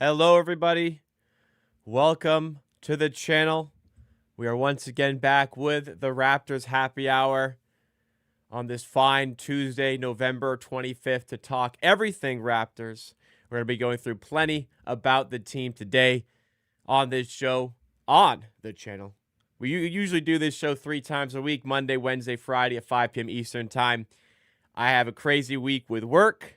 Hello, everybody. Welcome to the channel. We are once again back with the Raptors Happy Hour on this fine Tuesday, November 25th, to talk everything Raptors. We're going to be going through plenty about the team today on this show on the channel. We usually do this show 3 times a week, Monday, Wednesday, Friday at 5 p.m. Eastern Time. I have a crazy week with work.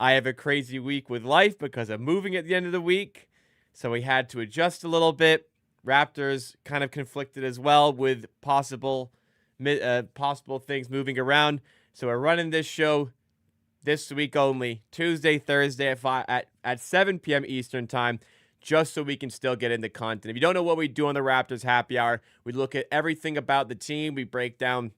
I have a crazy week with life because I'm moving at the end of the week, so we had to adjust a little bit. Raptors kind of conflicted as well with possible things moving around. So we're running this show this week only, Tuesday, Thursday at 7 p.m. Eastern Time, just so we can still get into content. If you don't know what we do on the Raptors Happy Hour, we look at everything about the team. We break down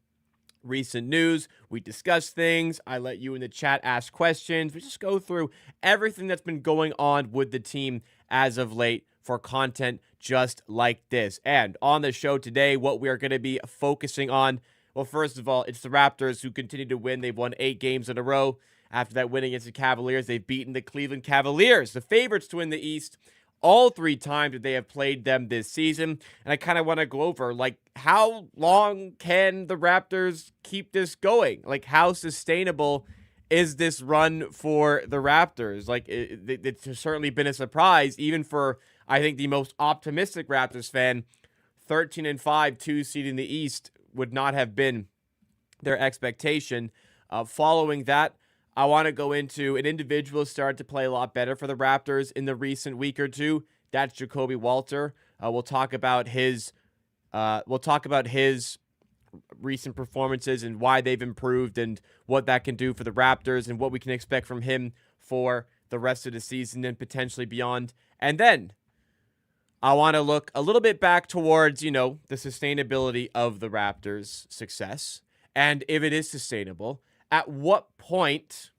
recent news, we discuss things, I let you in the chat ask questions, we just go through everything that's been going on with the team as of late for content just like this. And on the show today, what we are going to be focusing on, well, first of all, it's the Raptors who continue to win. They've won 8 games in a row. After that win against the Cavaliers, they've beaten the Cleveland Cavaliers, the favorites to win the East, all 3 times that they have played them this season. And I kind of want to go over, like, how long can the Raptors keep this going? Like, how sustainable is this run for the Raptors? Like, it's certainly been a surprise, even for, I think, the most optimistic Raptors fan. 13-5, 2 seed in the East would not have been their expectation. Following that, I want to go into an individual started to play a lot better for the Raptors in the recent week or two. That's Jacob Walter. We'll talk about his recent performances and why they've improved and what that can do for the Raptors and what we can expect from him for the rest of the season and potentially beyond. And then I want to look a little bit back towards, the sustainability of the Raptors' success. And if it is sustainable, at what point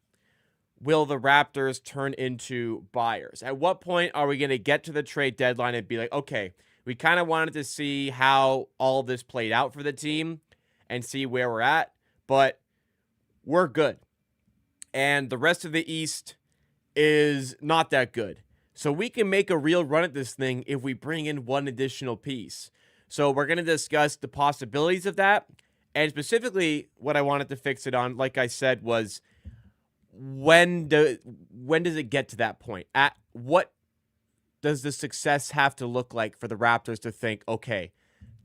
will the Raptors turn into buyers? At what point are we going to get to the trade deadline and be like, okay, we kind of wanted to see how all this played out for the team and see where we're at, but we're good. And the rest of the East is not that good. So we can make a real run at this thing if we bring in one additional piece. So we're going to discuss the possibilities of that. And specifically, what I wanted to fix it on, like I said, was when does it get to that point? At what does the success have to look like for the Raptors to think, okay,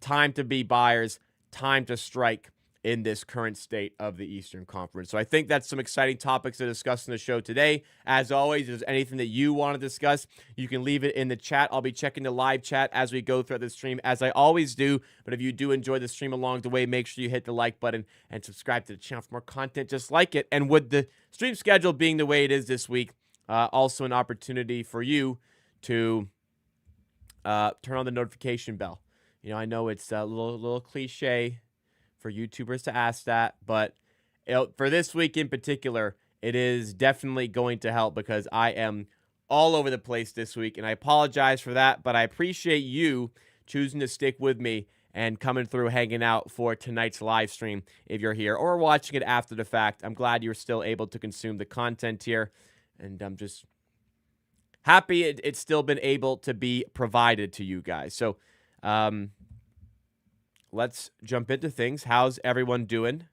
time to be buyers, time to strike in this current state of the Eastern Conference? So I think that's some exciting topics to discuss in the show today. As always, if there's anything that you want to discuss, you can leave it in the chat. I'll be checking the live chat as we go throughout the stream, as I always do. But if you do enjoy the stream along the way, make sure you hit the like button and subscribe to the channel for more content just like it. And with the stream schedule being the way it is this week, also an opportunity for you to turn on the notification bell. I know it's a little cliche for YouTubers to ask that, but for this week in particular, it is definitely going to help because I am all over the place this week, and I apologize for that, but I appreciate you choosing to stick with me and coming through, hanging out for tonight's live stream if you're here, or watching it after the fact. I'm glad you're still able to consume the content here, and I'm just happy it's still been able to be provided to you guys. So, let's jump into things. How's everyone doing?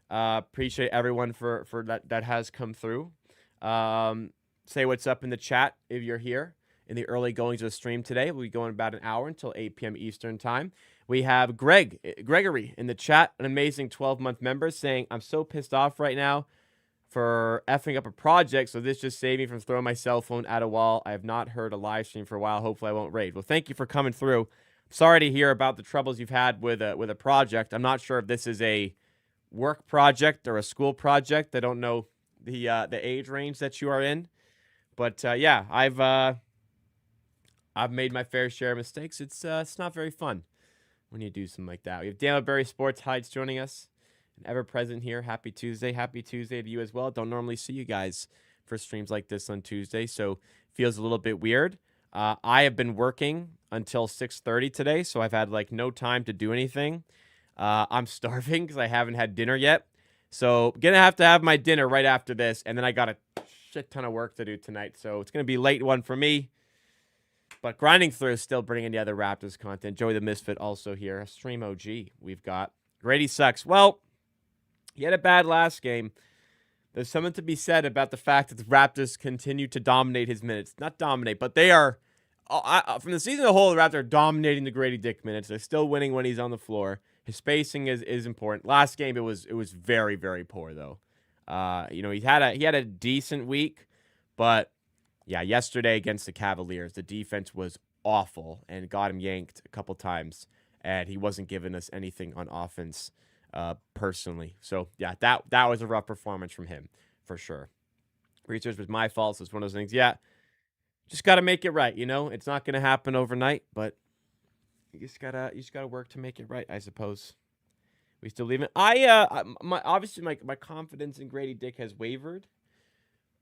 Appreciate everyone for that has come through. Say what's up in the chat if you're here in the early goings of the stream today. We'll be going about an hour until 8 p.m. Eastern Time. We have Gregory in the chat, an amazing 12-month member, saying, I'm so pissed off right now for effing up a project, so this just saved me from throwing my cell phone at a wall. I have not heard a live stream for a while. Hopefully I won't raid. Well, thank you for coming through. Sorry to hear about the troubles you've had with a project. I'm not sure if this is a work project or a school project. I don't know the age range that you are in, but yeah, I've made my fair share of mistakes. It's not very fun when you do something like that. We have Daniel Berry Sports Hides joining us, and ever present here. Happy Tuesday to you as well. Don't normally see you guys for streams like this on Tuesday, so feels a little bit weird. I have been working until 6:30 today, so I've had no time to do anything. I'm starving because I haven't had dinner yet. So gonna have to have my dinner right after this, and then I got a shit ton of work to do tonight. So it's gonna be a late one for me. But grinding through, still bringing the other Raptors content. Joey the Misfit also here. Stream OG we've got. Grady sucks. Well, he had a bad last game. There's something to be said about the fact that the Raptors continue to dominate his minutes. Not dominate, but they are, from the season as a whole, the Raptors are dominating the Grady Dick minutes. They're still winning when he's on the floor. His spacing is important. Last game, it was very, very poor, though. He had a decent week, but yeah, yesterday against the Cavaliers, the defense was awful and got him yanked a couple times, and he wasn't giving us anything on offense. Personally. So, yeah, that was a rough performance from him, for sure. Research was my fault, so it's one of those things. Yeah, just got to make it right, It's not going to happen overnight, but you just gotta work to make it right, I suppose. We still leave it. Obviously, my confidence in Grady Dick has wavered,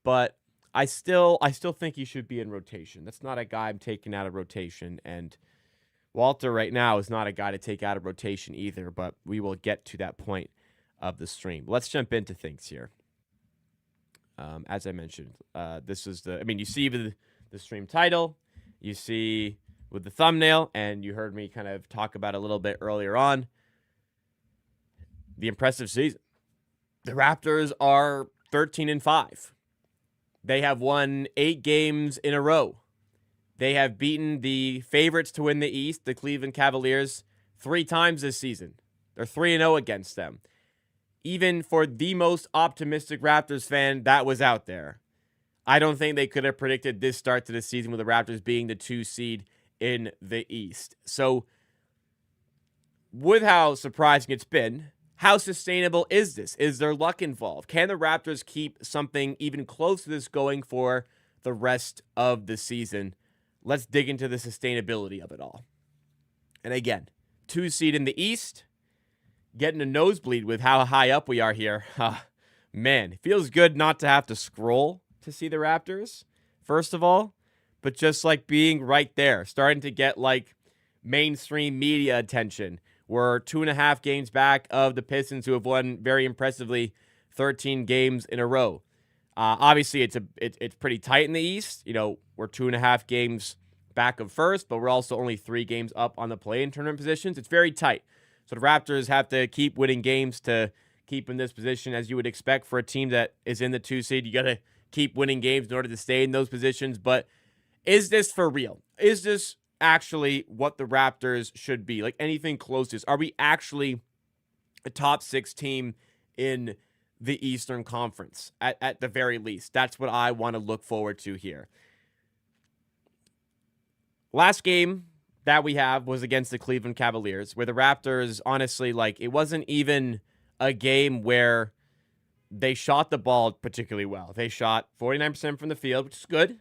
but I still think he should be in rotation. That's not a guy I'm taking out of rotation, and Walter right now is not a guy to take out of rotation either, but we will get to that point of the stream. Let's jump into things here. As I mentioned, this is you see the stream title, you see with the thumbnail, and you heard me kind of talk about a little bit earlier on. The impressive season. The Raptors are 13-5. They have won 8 games in a row. They have beaten the favorites to win the East, the Cleveland Cavaliers, 3 times this season. They're 3-0 against them. Even for the most optimistic Raptors fan that was out there, I don't think they could have predicted this start to the season with the Raptors being the 2 seed in the East. So, with how surprising it's been, how sustainable is this? Is there luck involved? Can the Raptors keep something even close to this going for the rest of the season? Let's dig into the sustainability of it all. And again, 2 seed in the East, getting a nosebleed with how high up we are here. Man, it feels good not to have to scroll to see the Raptors, first of all, but just like being right there, starting to get like mainstream media attention. We're 2.5 games back of the Pistons, who have won very impressively 13 games in a row. Obviously, it's pretty tight in the East. We're 2.5 games back of first, but we're also only 3 games up on the play-in tournament positions. It's very tight. So the Raptors have to keep winning games to keep in this position, as you would expect for a team that is in the 2 seed. You got to keep winning games in order to stay in those positions. But is this for real? Is this actually what the Raptors should be? Like anything close to this? Are we actually a top 6 team in the Eastern Conference at the very least? That's what I want to look forward to here. Last game that we have was against the Cleveland Cavaliers, where the Raptors, honestly, it wasn't even a game where they shot the ball particularly well. They shot 49% from the field, which is good.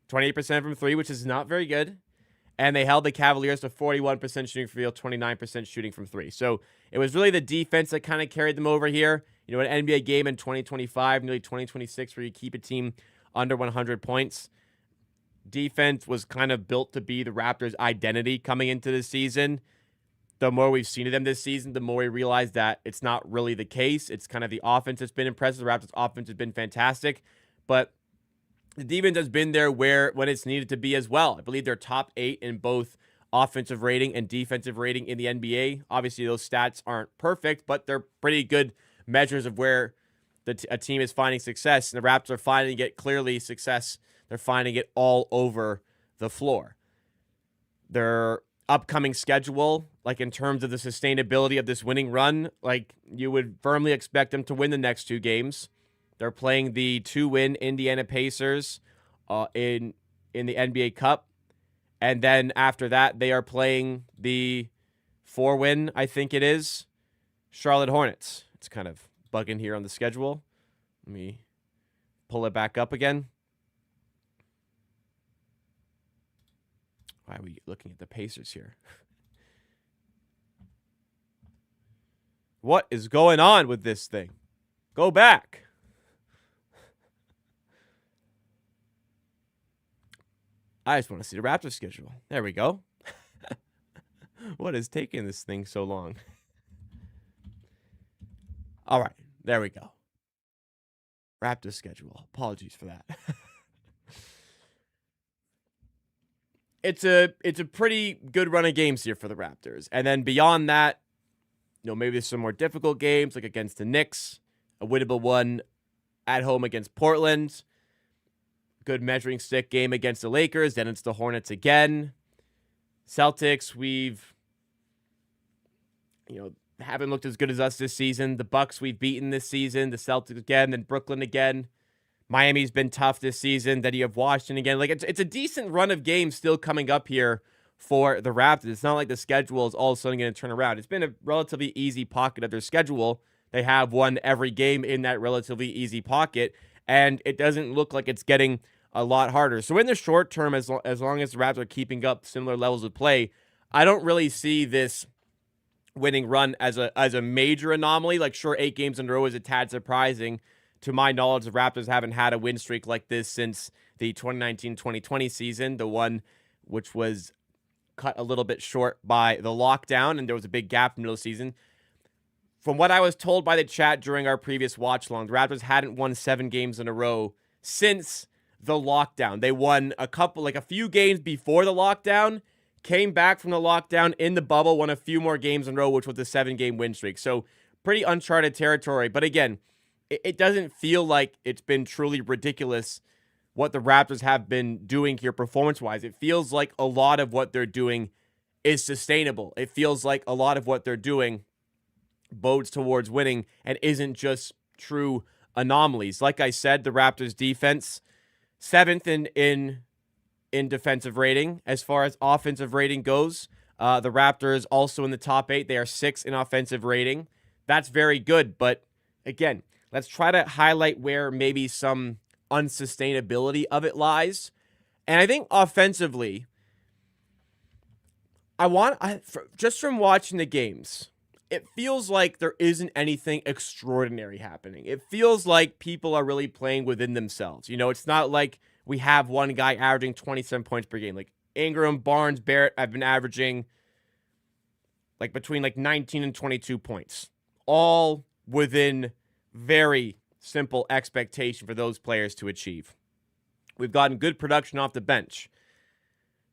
28% from 3, which is not very good. And they held the Cavaliers to 41% shooting from field, 29% shooting from 3. So it was really the defense that kind of carried them over here. An NBA game in 2025, nearly 2026, where you keep a team under 100 points. Defense was kind of built to be the Raptors' identity coming into the season. The more we've seen of them this season, the more we realize that it's not really the case. It's kind of the offense that's been impressive. The Raptors' offense has been fantastic. But the defense has been there when it's needed to be as well. I believe they're top 8 in both offensive rating and defensive rating in the NBA. Obviously, those stats aren't perfect, but they're pretty good measures of where a team is finding success. And the Raptors are finding it clearly success. They're finding it all over the floor. Their upcoming schedule, in terms of the sustainability of this winning run, you would firmly expect them to win the next 2 games. They're playing the 2-win Indiana Pacers in the NBA Cup. And then after that, they are playing the 4-win, I think it is, Charlotte Hornets. It's kind of bugging here on the schedule. Let me pull it back up again. Why are we looking at the Pacers here? What is going on with this thing? Go back. I just want to see the Raptors schedule. There we go. What is taking this thing so long? All right, there we go. Raptors schedule. Apologies for that. it's a pretty good run of games here for the Raptors. And then beyond that, maybe there's some more difficult games, like against the Knicks, a winnable one at home against Portland, good measuring stick game against the Lakers, then it's the Hornets again. Celtics, we've, haven't looked as good as us this season. The Bucks we've beaten this season, the Celtics again, then Brooklyn again. Miami's been tough this season. Then you have Washington again. Like, it's a decent run of games still coming up here for the Raptors. It's not like the schedule is all of a sudden going to turn around. It's been a relatively easy pocket of their schedule. They have won every game in that relatively easy pocket, and it doesn't look like it's getting a lot harder. So in the short term, as long as the Raptors are keeping up similar levels of play, I don't really see this winning run as a major anomaly. Like, sure, 8 games in a row is a tad surprising. To my knowledge, the Raptors haven't had a win streak like this since the 2019-2020 season, the one which was cut a little bit short by the lockdown, and there was a big gap in the middle of the season. From what I was told by the chat during our previous watch-along, the Raptors hadn't won 7 games in a row since the lockdown. They won a few games before the lockdown, came back from the lockdown in the bubble, won a few more games in a row, which was the 7-game win streak. So pretty uncharted territory. But again, it doesn't feel like it's been truly ridiculous what the Raptors have been doing here performance-wise. It feels like a lot of what they're doing is sustainable. It feels like a lot of what they're doing bodes towards winning and isn't just true anomalies. Like I said, the Raptors defense, 7th in defensive rating. As far as offensive rating goes, the Raptors also in the top 8. They are 6th in offensive rating. That's very good, but again, let's try to highlight where maybe some unsustainability of it lies. And I think offensively, just from watching the games, it feels like there isn't anything extraordinary happening. It feels like people are really playing within themselves. It's not like we have one guy averaging 27 points per game. Like Ingram, Barnes, Barrett have been averaging between 19 and 22 points. All within very simple expectation for those players to achieve. We've gotten good production off the bench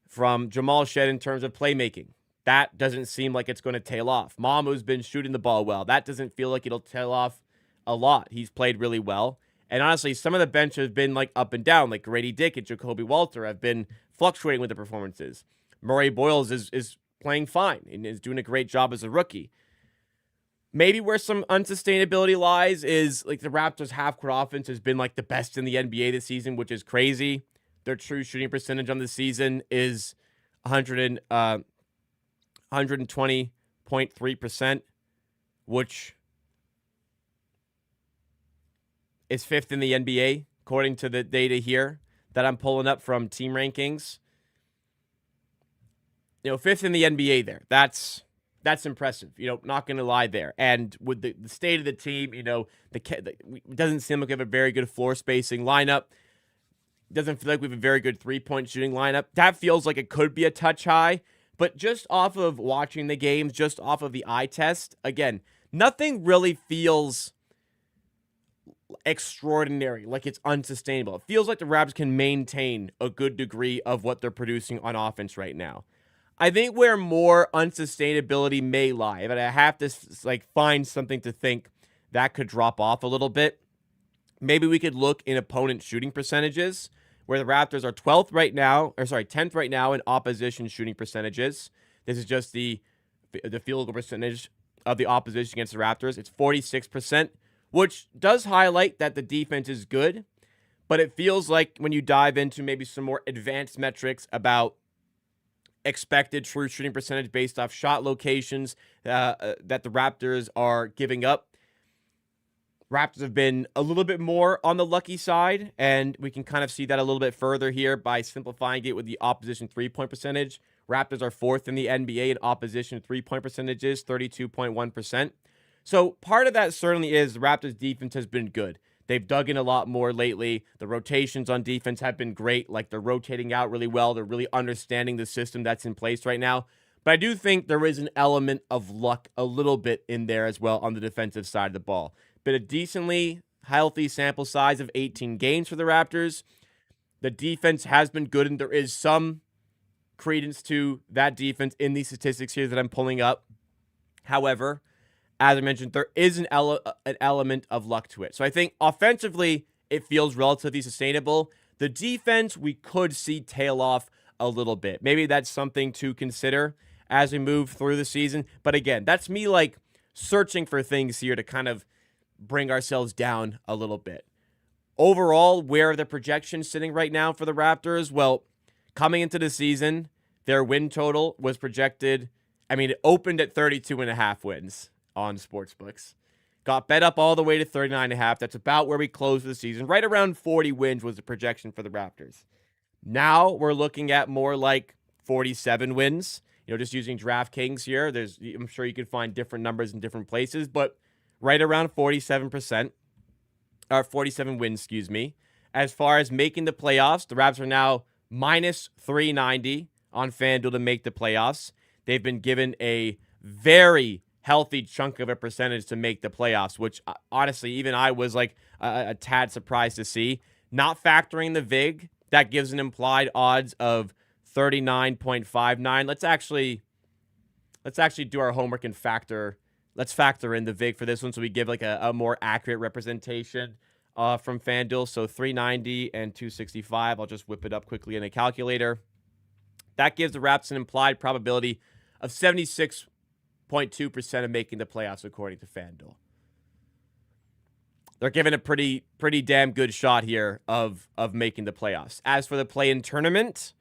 from Jamal Shed in terms of playmaking. That doesn't seem like it's going to tail off. Mamu's been shooting the ball well. That doesn't feel like it'll tail off a lot. He's played really well. And honestly, some of the bench has been up and down. Like Grady Dick and Jacoby Walter have been fluctuating with the performances. Murray Boyles is playing fine and is doing a great job as a rookie. Maybe where some unsustainability lies is the Raptors' half-court offense has been the best in the NBA this season, which is crazy. Their true shooting percentage on the season is 120.3%, which is 5th in the NBA, according to the data here that I'm pulling up from Team Rankings. 5th in the NBA there. That's impressive. Not going to lie there. And with the state of the team, it doesn't seem like we have a very good floor spacing lineup. Doesn't feel like we have a very good 3-point shooting lineup. That feels like it could be a touch high. But just off of watching the games, just off of the eye test, again, nothing really feels extraordinary, like it's unsustainable. It feels like the Raptors can maintain a good degree of what they're producing on offense right now. I think where more unsustainability may lie, but I have to find something to think that could drop off a little bit. Maybe we could look in opponent shooting percentages, where the Raptors are 10th right now in opposition shooting percentages. This is just the field goal percentage of the opposition against the Raptors. It's 46%, which does highlight that the defense is good, but it feels like when you dive into maybe some more advanced metrics about expected true shooting percentage based off shot locations that the Raptors are giving up, Raptors have been a little bit more on the lucky side, and we can kind of see that a little bit further here by simplifying it with the opposition 3-point percentage. Raptors are 4th in the NBA in opposition 3-point percentages, 32.1%. So part of that certainly is the Raptors' defense has been good. They've dug in a lot more lately. The rotations on defense have been great. They're rotating out really well. They're really understanding the system that's in place right now. But I do think there is an element of luck a little bit in there as well on the defensive side of the ball. Been a decently healthy sample size of 18 games for the Raptors. The defense has been good, and there is some credence to that defense in these statistics here that I'm pulling up. However, as I mentioned, there is an element of luck to it. So I think offensively, it feels relatively sustainable. The defense, we could see tail off a little bit. Maybe that's something to consider as we move through the season. But again, that's me like searching for things here to kind of bring ourselves down a little bit. Overall, where are the projections sitting right now for the Raptors? Well, coming into the season, their win total was projected. I mean, it opened at 32.5 wins on sportsbooks. Got bet up all the way to 39.5. That's about where we closed the season. Right around 40 wins was the projection for the Raptors. Now we're looking at more like 47 wins. Just using DraftKings here. I'm sure you could find different numbers in different places, but right around 47%. 47 wins, excuse me. As far as making the playoffs, the Raptors are now minus 390 on FanDuel to make the playoffs. They've been given a very healthy chunk of a percentage to make the playoffs, which honestly, even I was like a tad surprised to see. Not factoring the VIG, that gives an implied odds of 39.59. Let's actually do our homework and factor. Let's factor in the VIG for this one so we give like a more accurate representation from FanDuel. So 390 and 265. I'll just whip it up quickly in a calculator. That gives the Raps an implied probability of 76.2% of making the playoffs according to FanDuel. They're given a pretty damn good shot here of making the playoffs. As for the play-in tournament,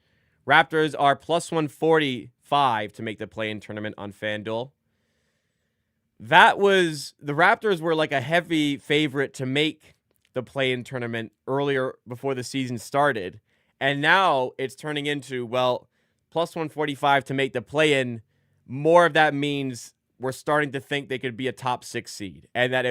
Raptors are plus 145 to make the play-in tournament on FanDuel. The Raptors were like a heavy favorite to make the play-in tournament earlier before the season started. And now it's turning into, well, plus 145 to make the play-in. More of that means we're starting to think they could be a top 6 seed. And that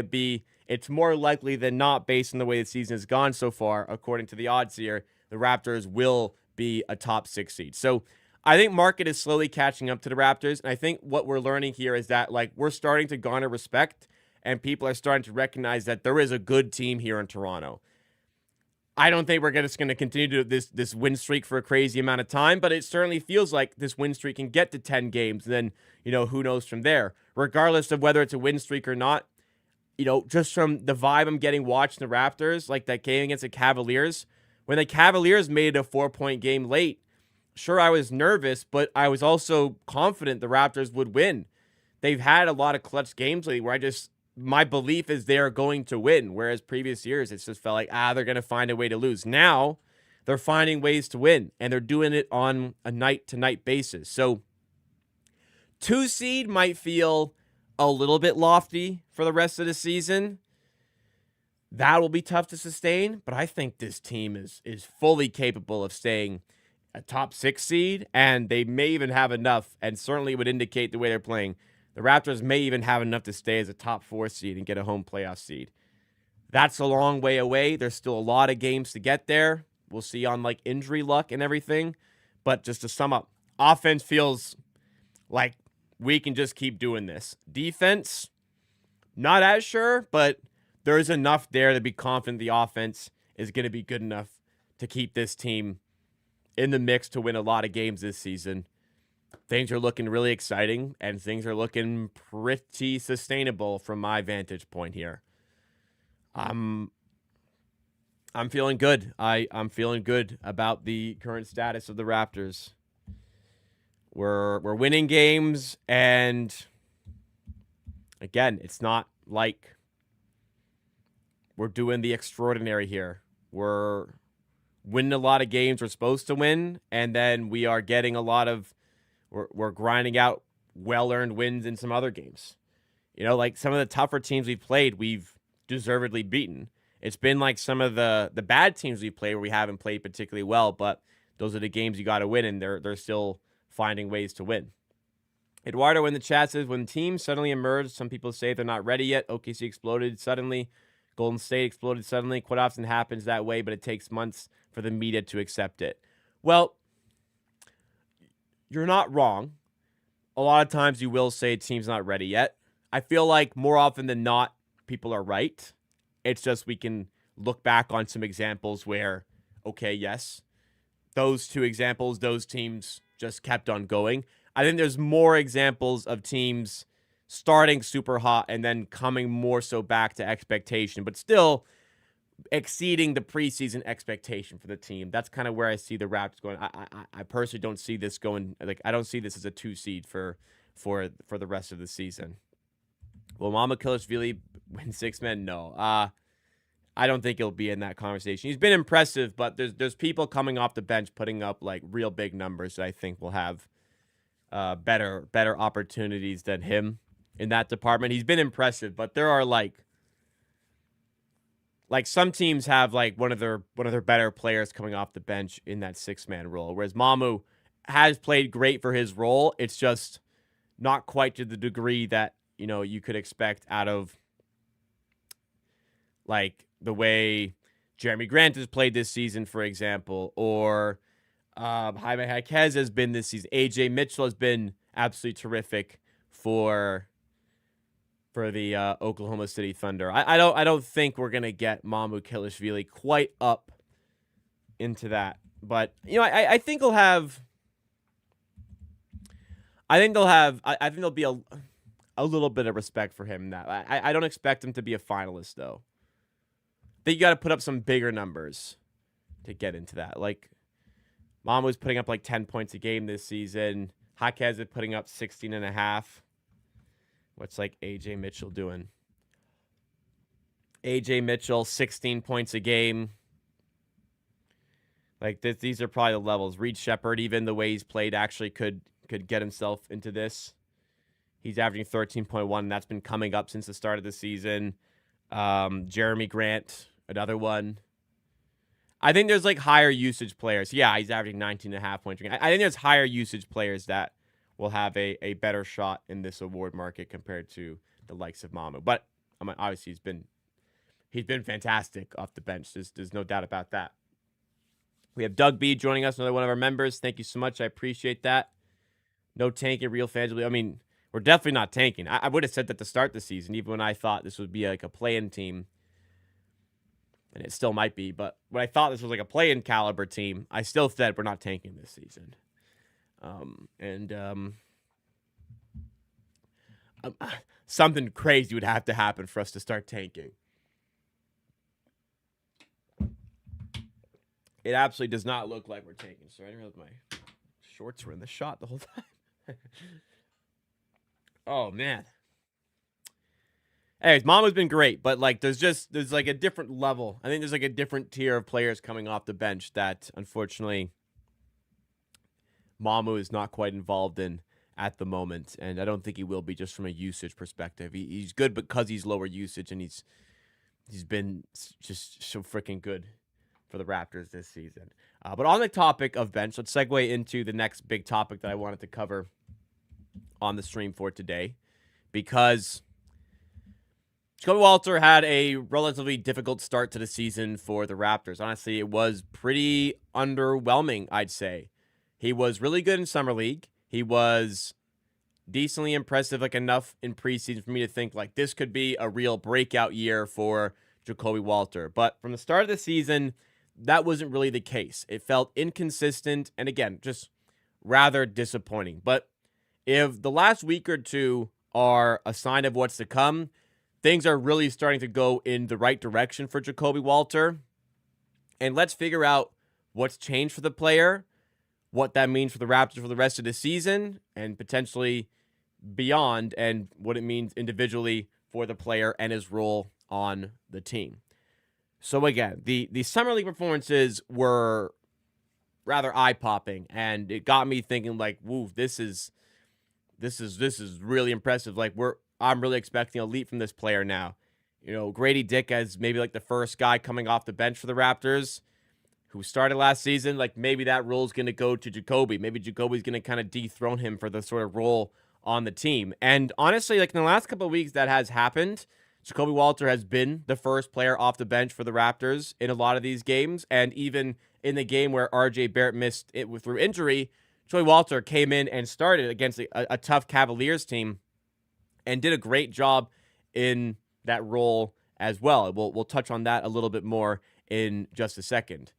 it's more likely than not, based on the way the season has gone so far, according to the odds here, the Raptors will be a top 6 seed. So I think market is slowly catching up to the Raptors. And I think what we're learning here is that like we're starting to garner respect and people are starting to recognize that there is a good team here in Toronto. I don't think we're just going to continue to this win streak for a crazy amount of time, but it certainly feels like this win streak can get to 10 games. And then, who knows from there, regardless of whether it's a win streak or not. Just from the vibe I'm getting watching the Raptors, like that game against the Cavaliers, when the Cavaliers made it a 4-point game late, sure, I was nervous, but I was also confident the Raptors would win. They've had a lot of clutch games lately where my belief is they're going to win, whereas previous years, it's just felt like, they're going to find a way to lose. Now, they're finding ways to win, and they're doing it on a night-to-night basis. So, 2 seed might feel a little bit lofty for the rest of the season. That will be tough to sustain, but I think this team is fully capable of staying a top 6 seed, and they may even have enough, and certainly would indicate the way they're playing. The Raptors may even have enough to stay as a top 4 seed and get a home playoff seed. That's a long way away. There's still a lot of games to get there. We'll see on like injury luck and everything. But just to sum up, offense feels like we can just keep doing this. Defense, not as sure, but there's enough there to be confident the offense is going to be good enough to keep this team in the mix to win a lot of games this season. Things are looking really exciting, and things are looking pretty sustainable from my vantage point here. I'm feeling good. I'm feeling good about the current status of the Raptors. We're winning games, and again, it's not like we're doing the extraordinary here. We're winning a lot of games we're supposed to win, and then we are getting a lot of we're grinding out well-earned wins in some other games. Like some of the tougher teams we've played, we've deservedly beaten. It's been like some of the bad teams we've played where we haven't played particularly well, but those are the games you got to win, and they're still finding ways to win. Eduardo in the chat says, when teams suddenly emerge, some people say they're not ready yet. OKC exploded suddenly. Golden State exploded suddenly. Quite often happens that way, but it takes months for the media to accept it. Well, you're not wrong. A lot of times you will say a team's not ready yet. I feel like more often than not, people are right. It's just we can look back on some examples where, okay, yes, those 2 examples, those teams just kept on going. I think there's more examples of teams starting super hot and then coming more so back to expectation, but still exceeding the preseason expectation for the team. That's kind of where I see the Raptors going. I personally don't see this going, like, I don't see this as a 2 seed for the rest of the season. Will Mamukilishvili win 6-man? No. I don't think he'll be in that conversation. He's been impressive, but there's people coming off the bench putting up like real big numbers that I think will have better opportunities than him in that department. He's been impressive, but there are like some teams have like one of their better players coming off the bench in that 6-man role, whereas Mamu has played great for his role. It's just not quite to the degree that, you know, you could expect out of like the way Jeremy Grant has played this season, for example, or Jaime Jaquez has been this season. AJ Mitchell has been absolutely terrific for the Oklahoma City Thunder. I don't think we're gonna get Mamukilishvili quite up into that, but you know, I think he'll have. I think there'll be a little bit of respect for him in that. I don't expect him to be a finalist though. I think you got to put up some bigger numbers to get into that. Like, Mamu's putting up like 10 points a game this season. Jaquez is putting up 16.5. What's like AJ Mitchell doing? AJ Mitchell, 16 points a game. Like, these are probably the levels. Reed Shepherd, even the way he's played, actually could get himself into this. He's averaging 13.1, and that's been coming up since the start of the season. Jeremy Grant, another one. I think there's like higher usage players. Yeah, he's averaging 19.5 points. I think there's higher usage players that will have a better shot in this award market compared to the likes of Mamu. But I mean, obviously he's been fantastic off the bench. There's no doubt about that. We have Doug B joining us, another one of our members. Thank you so much. I appreciate that. No tanking, real fans. I mean, we're definitely not tanking. I would have said that to start the season, even when I thought this would be like a play-in team. And it still might be. But when I thought this was like a play-in caliber team, I still said we're not tanking this season. Something crazy would have to happen for us to start tanking. It absolutely does not look like we're tanking. Sorry, I didn't realize my shorts were in the shot the whole time. Oh, man. Anyways, Mamu's been great, but like there's like a different level. I think there's like a different tier of players coming off the bench that unfortunately Mamu is not quite involved in at the moment, and I don't think he will be just from a usage perspective. He's good because he's lower usage, and he's been just so freaking good for the Raptors this season. But on the topic of bench, let's segue into the next big topic that I wanted to cover on the stream for today, because Jacob Walter had a relatively difficult start to the season for the Raptors. Honestly, it was pretty underwhelming, I'd say. He was really good in Summer League. He was decently impressive, like enough in preseason for me to think like this could be a real breakout year for Jacoby Walter. But from the start of the season, that wasn't really the case. It felt inconsistent and, again, just rather disappointing. But if the last week or two are a sign of what's to come, things are really starting to go in the right direction for Jacoby Walter. And let's figure out what's changed for the player, what that means for the Raptors for the rest of the season, and potentially beyond, and what it means individually for the player and his role on the team. So again, the Summer League performances were rather eye-popping, and it got me thinking like, woo, this is really impressive. Like I'm really expecting a leap from this player now. You know, Grady Dick as maybe like the first guy coming off the bench for the Raptors who started last season. Like maybe that role is going to go to Jacoby. Maybe Jacoby's going to kind of dethrone him for the sort of role on the team. And honestly, like in the last couple of weeks that has happened. Jacoby Walter has been the first player off the bench for the Raptors in a lot of these games. And even in the game where RJ Barrett missed it through injury, Jacoby Walter came in and started against a tough Cavaliers team and did a great job in that role as well. We'll touch on that a little bit more in just a second.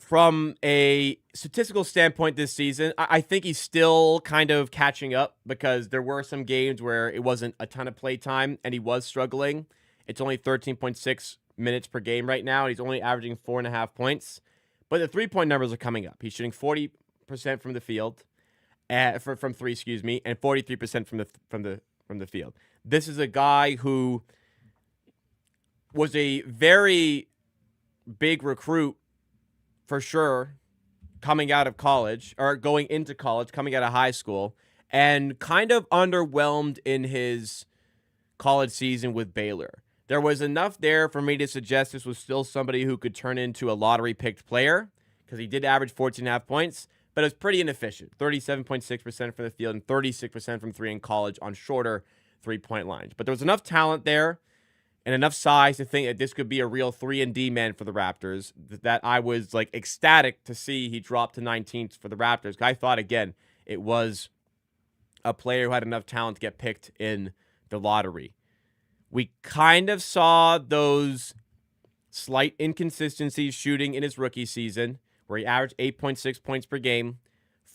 from a statistical standpoint this season, I think he's still kind of catching up because there were some games where it wasn't a ton of play time and he was struggling. It's only 13.6 minutes per game right now, and he's only averaging 4.5 points. But the three-point numbers are coming up. He's shooting 40% from the field, from three, and 43% from the field. This is a guy who was a very big recruit for sure coming out of college, or going into college, coming out of high school, and kind of underwhelmed in his college season with Baylor. There was enough there for me to suggest this was still somebody who could turn into a lottery-picked player, because he did average 14.5 points, but it was pretty inefficient. 37.6% from the field and 36% from three in college on shorter three-point lines. But there was enough talent there and enough size to think that this could be a real 3-and-D man for the Raptors, that I was like ecstatic to see he dropped to 19th for the Raptors. I thought, again, it was a player who had enough talent to get picked in the lottery. We kind of saw those slight inconsistencies shooting in his rookie season, where he averaged 8.6 points per game,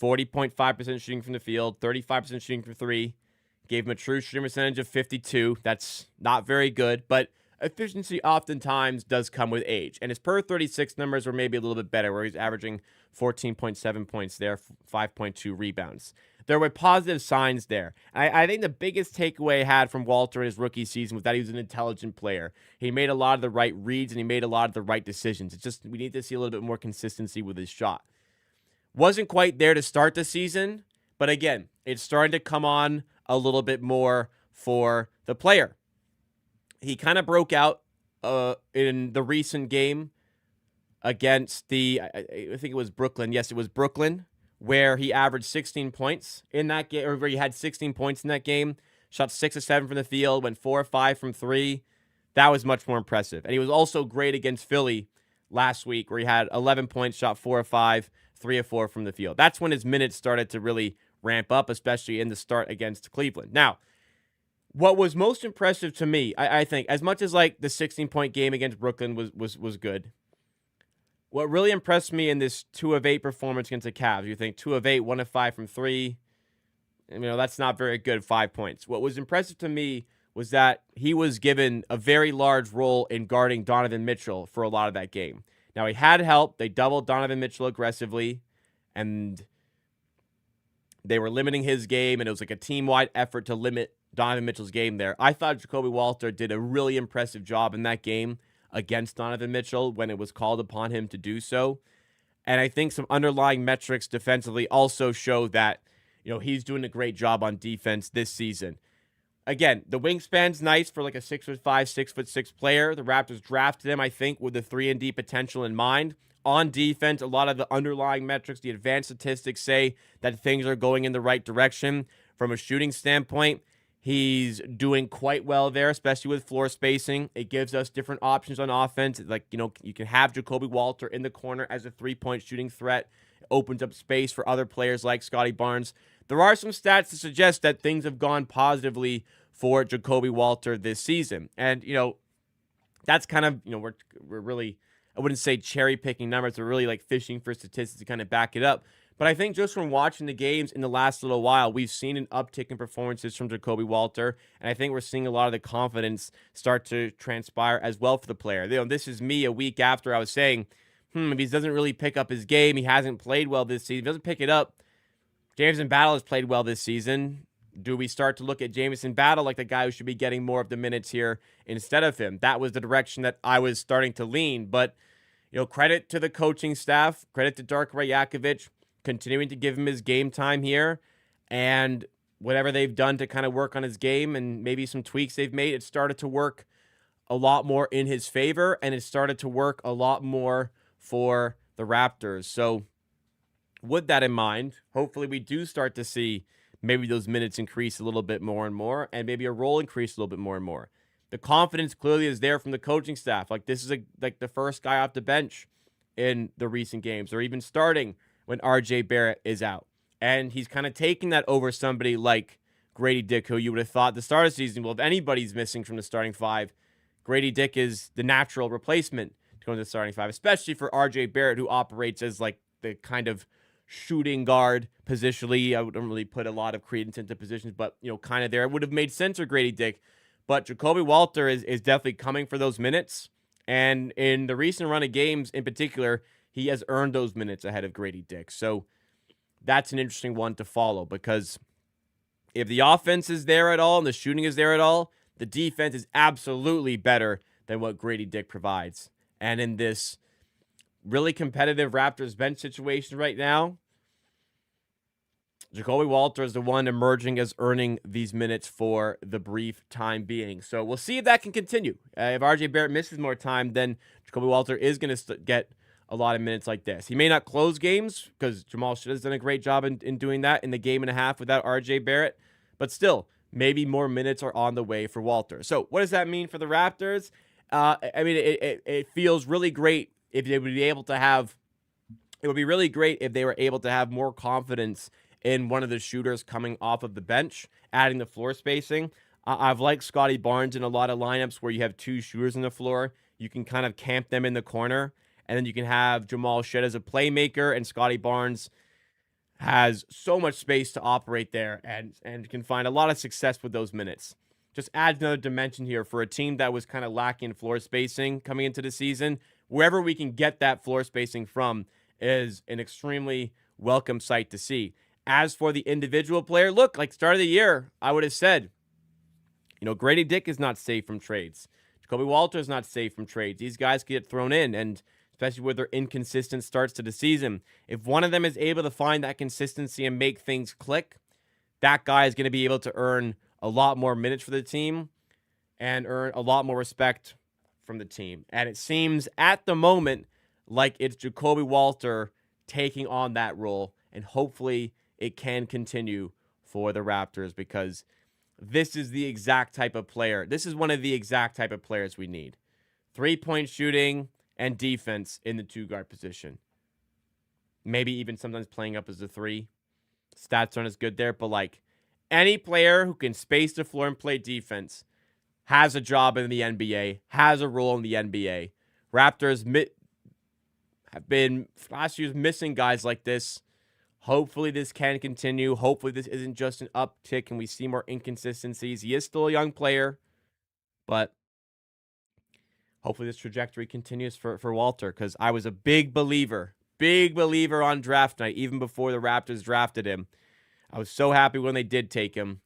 40.5% shooting from the field, 35% shooting from three. Gave him a true shooting percentage of 52. That's not very good, but efficiency oftentimes does come with age. And his per 36 numbers were maybe a little bit better, where he's averaging 14.7 points there, 5.2 rebounds. There were positive signs there. I think the biggest takeaway I had from Walter in his rookie season was that he was an intelligent player. He made a lot of the right reads, and he made a lot of the right decisions. It's just we need to see a little bit more consistency with his shot. Wasn't quite there to start the season, but again, it's starting to come on a little bit more for the player. He kind of broke out in the recent game against I think it was Brooklyn. Yes, it was Brooklyn, where he averaged 16 points in that game, or where he had 16 points in that game, shot 6 of 7 from the field, went 4 of 5 from 3. That was much more impressive. And he was also great against Philly last week, where he had 11 points, shot 4 of 5, 3 of 4 from the field. That's when his minutes started to really ramp up, especially in the start against Cleveland. Now, what was most impressive to me, I think, as much as like the 16-point game against Brooklyn was good, what really impressed me in this 2 of 8 performance against the Cavs, you think 2 of 8, 1 of 5 from 3, and, that's not very good, 5 points. What was impressive to me was that he was given a very large role in guarding Donovan Mitchell for a lot of that game. Now, he had help. They doubled Donovan Mitchell aggressively, and they were limiting his game, and it was like a team-wide effort to limit Donovan Mitchell's game there. I thought Jacoby Walter did a really impressive job in that game against Donovan Mitchell when it was called upon him to do so. And I think some underlying metrics defensively also show that, he's doing a great job on defense this season. Again, the wingspan's nice for like a 6'5", 6'6" player. The Raptors drafted him, I think, with the 3-and-D potential in mind. On defense, a lot of the underlying metrics, the advanced statistics say that things are going in the right direction. From a shooting standpoint, he's doing quite well there, especially with floor spacing. It gives us different options on offense. Like, you can have Jacoby Walter in the corner as a three-point shooting threat. It opens up space for other players like Scottie Barnes. There are some stats to suggest that things have gone positively for Jacoby Walter this season. And, that's kind of, we're really, I wouldn't say cherry-picking numbers. We're really like fishing for statistics to kind of back it up. But I think just from watching the games in the last little while, we've seen an uptick in performances from Jacoby Walter, and I think we're seeing a lot of the confidence start to transpire as well for the player. This is me a week after I was saying, if he doesn't really pick up his game, he hasn't played well this season, doesn't pick it up. Jamison Battle has played well this season. Do we start to look at Jamison Battle like the guy who should be getting more of the minutes here instead of him? That was the direction that I was starting to lean, but credit to the coaching staff, credit to Darko Rajakovic, continuing to give him his game time here, and whatever they've done to kind of work on his game and maybe some tweaks they've made, it started to work a lot more in his favor, and it started to work a lot more for the Raptors. So with that in mind, hopefully we do start to see maybe those minutes increase a little bit more and more, and maybe a role increase a little bit more and more. The confidence clearly is there from the coaching staff. Like, this is like the first guy off the bench in the recent games, or even starting when RJ Barrett is out. And he's kind of taking that over somebody like Grady Dick, who you would have thought the start of the season, well, if anybody's missing from the starting five, Grady Dick is the natural replacement to go into the starting five, especially for RJ Barrett, who operates as like the kind of shooting guard positionally. I wouldn't really put a lot of credence into positions, but kind of there. It would have made sense for Grady Dick. But Jacoby Walter is definitely coming for those minutes. And in the recent run of games in particular, he has earned those minutes ahead of Grady Dick. So that's an interesting one to follow, because if the offense is there at all and the shooting is there at all, the defense is absolutely better than what Grady Dick provides. And in this really competitive Raptors bench situation right now, Jacoby Walter is the one emerging as earning these minutes for the brief time being. So we'll see if that can continue. If RJ Barrett misses more time, then Jacoby Walter is going to get a lot of minutes like this. He may not close games, because Jamal Shead has done a great job in doing that in the game and a half without RJ Barrett. But still, maybe more minutes are on the way for Walter. So what does that mean for the Raptors? It feels really great if they would be able to have. It would be really great if they were able to have more confidence in one of the shooters coming off of the bench, adding the floor spacing. I've liked Scottie Barnes in a lot of lineups where you have two shooters on the floor. You can kind of camp them in the corner, and then you can have Jamal Shead as a playmaker, and Scottie Barnes has so much space to operate there and can find a lot of success with those minutes. Just adds another dimension here for a team that was kind of lacking floor spacing coming into the season. Wherever we can get that floor spacing from is an extremely welcome sight to see. As for the individual player, look, like start of the year, I would have said, Grady Dick is not safe from trades. Jacoby Walter is not safe from trades. These guys get thrown in, and especially with their inconsistent starts to the season, if one of them is able to find that consistency and make things click, that guy is going to be able to earn a lot more minutes for the team and earn a lot more respect from the team. And it seems at the moment like it's Jacoby Walter taking on that role, and hopefully it can continue for the Raptors, because this is the exact type of player. This is one of the exact type of players we need. 3-point shooting and defense in the two-guard position. Maybe even sometimes playing up as a 3. Stats aren't as good there, but like any player who can space the floor and play defense has a job in the NBA, has a role in the NBA. Raptors have been last year's missing guys like this. Hopefully this can continue. Hopefully this isn't just an uptick and we see more inconsistencies. He is still a young player, but hopefully this trajectory continues for Walter, because I was a big believer on draft night, even before the Raptors drafted him. I was so happy when they did take him.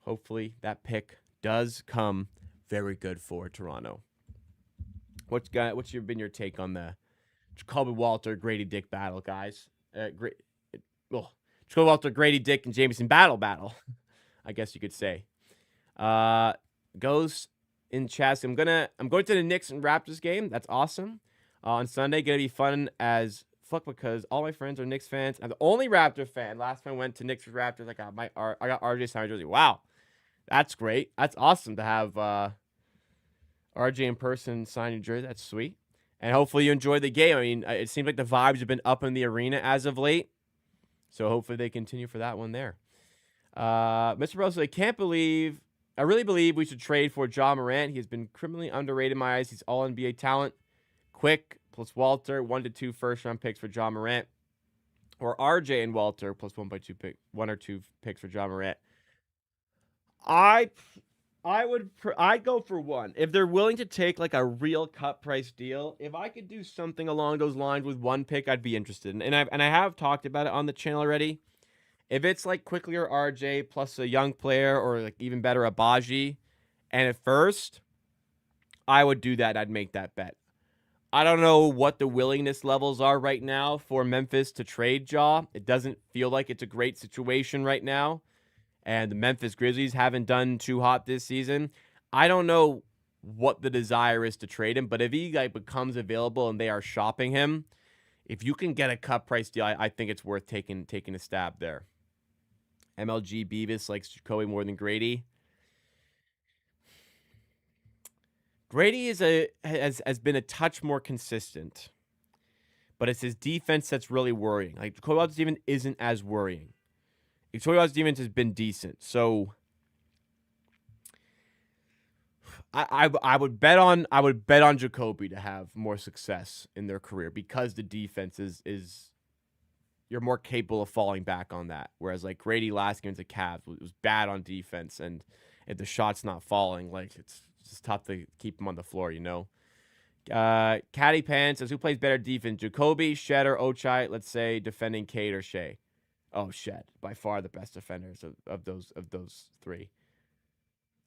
Hopefully that pick does come very good for Toronto. What's been your take on the Jacoby Walter, Grady Dick battle, guys? Jacoby Walter, Grady Dick, and Jameson battle, I guess you could say. Goes in chess. I'm going to the Knicks and Raptors game. That's awesome. On Sunday, gonna be fun as fuck, because all my friends are Knicks fans. I'm the only Raptor fan. Last time I went to Knicks with Raptors, I got RJ signed jersey. Wow, that's great. That's awesome to have RJ in person sign your jersey. That's sweet. And hopefully you enjoyed the game. I mean, it seems like the vibes have been up in the arena as of late. So hopefully they continue for that one there. Mr. Russell, I really believe we should trade for Ja Morant. He has been criminally underrated in my eyes. He's all NBA talent. Quick plus Walter, 1 to 2 first-round picks for Ja Morant. Or RJ and Walter plus 1 or 2 picks for Ja Morant. I'd go for 1. If they're willing to take like a real cut price deal, if I could do something along those lines with 1 pick, I'd be interested. And I have talked about it on the channel already. If it's like Quickly or RJ plus a young player, or like even better, a Baji, and at first, I would do that. I'd make that bet. I don't know what the willingness levels are right now for Memphis to trade Ja. It doesn't feel like it's a great situation right now. And the Memphis Grizzlies haven't done too hot this season. I don't know what the desire is to trade him, but if he becomes available and they are shopping him, if you can get a cut price deal, I think it's worth taking a stab there. MLG Beavis likes Jacoby more than Grady. Grady has been a touch more consistent, but it's his defense that's really worrying. Like, Jacoby Walter's even isn't as worrying. Jacoby Walter's defense has been decent, so I would bet on Jacoby to have more success in their career because the defense is you're more capable of falling back on that. Whereas like Grady last game to Cavs was bad on defense, and if the shot's not falling, like it's just tough to keep him on the floor, you know. Caddy Pan says, who plays better defense, Jacoby, Shed, or Ochai? Let's say defending Cade or Shea. Oh, Shed, by far the best defenders of those three.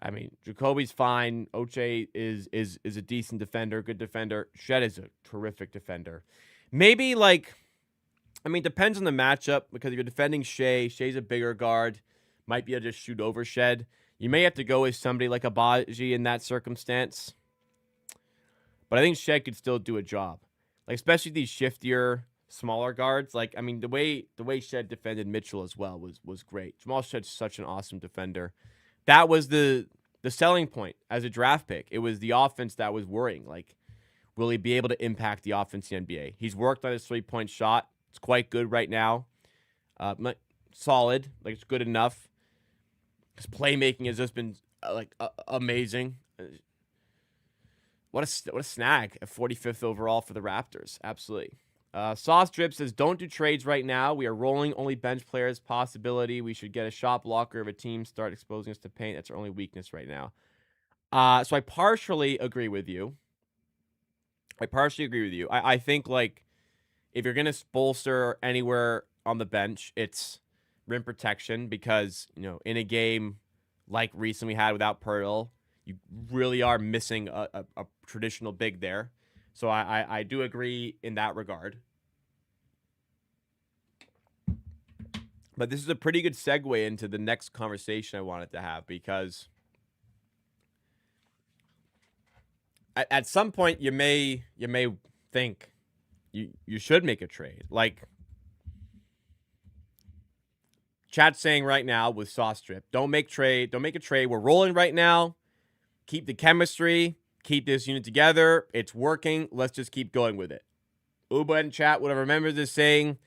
I mean, Jacoby's fine. Ochai is a decent defender, good defender. Shed is a terrific defender. Maybe like, I mean, depends on the matchup because if you're defending Shea, Shea's a bigger guard, might be able to just shoot over Shed. You may have to go with somebody like Abaji in that circumstance. But I think Shed could still do a job. Like, especially these shiftier, smaller guards. Like, I mean, the way Shed defended Mitchell as well was great. Jamal Shed's such an awesome defender. That was the selling point as a draft pick. It was the offense that was worrying. Like, will he be able to impact the offense in the NBA? He's worked on his three-point shot. It's quite good right now. Solid. Like, it's good enough. His playmaking has just been, amazing. What a snag at 45th overall for the Raptors. Absolutely. Sauce Drip says, don't do trades right now. We are rolling only bench players. Possibility we should get a shot blocker if a team start exposing us to paint. That's our only weakness right now. So I partially agree with you. I think, like, if you're going to bolster anywhere on the bench, it's rim protection because, you know, in a game like recently we had without Pearl, you really are missing a traditional big there. So I do agree in that regard. But this is a pretty good segue into the next conversation I wanted to have because at some point you may think you should make a trade. Like chat's saying right now with Sauce Strip, don't make a trade. We're rolling right now. Keep the chemistry. Keep this unit together. It's working. Let's just keep going with it. Uba in chat would have remembered this saying,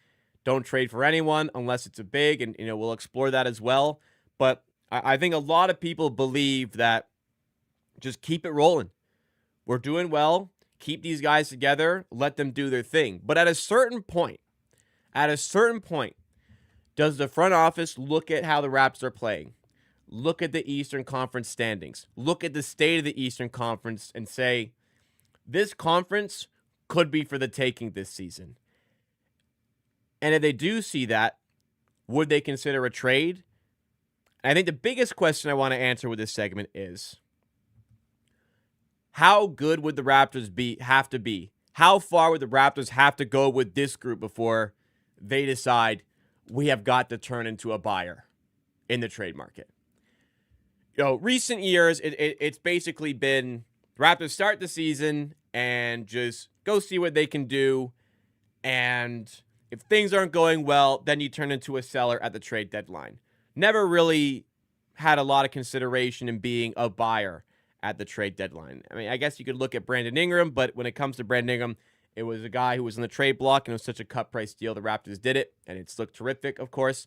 don't trade for anyone unless it's a big, and we'll explore that as well. But I think a lot of people believe that just keep it rolling. We're doing well. Keep these guys together. Let them do their thing. But at a certain point, does the front office look at how the Raptors are playing? Look at the Eastern Conference standings. Look at the state of the Eastern Conference and say, this conference could be for the taking this season. And if they do see that, would they consider a trade? And I think the biggest question I want to answer with this segment is, how good would the Raptors have to be? How far would the Raptors have to go with this group before they decide we have got to turn into a buyer in the trade market? Recent years, it's basically been Raptors start the season and just go see what they can do. And if things aren't going well, then you turn into a seller at the trade deadline. Never really had a lot of consideration in being a buyer at the trade deadline. I mean, I guess you could look at Brandon Ingram, but when it comes to Brandon Ingram, it was a guy who was in the trade block, and it was such a cut price deal. The Raptors did it, and it's looked terrific, of course.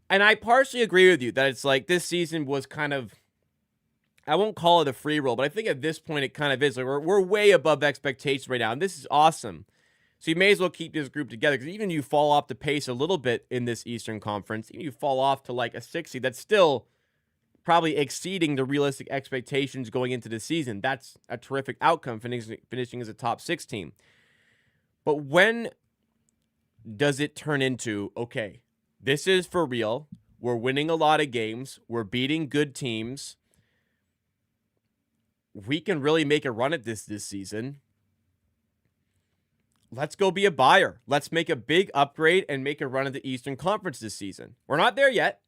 And I partially agree with you that it's like this season was kind of, I won't call it a free roll, but I think at this point it kind of is. Like we're way above expectations right now, and this is awesome. So you may as well keep this group together because even if you fall off the pace a little bit in this Eastern Conference, even if you fall off to like a 60, that's still probably exceeding the realistic expectations going into the season. That's a terrific outcome, finishing as a top 6 team. But when does it turn into, okay, this is for real. We're winning a lot of games. We're beating good teams. We can really make a run at this season. Let's go be a buyer. Let's make a big upgrade and make a run at the Eastern Conference this season. We're not there yet.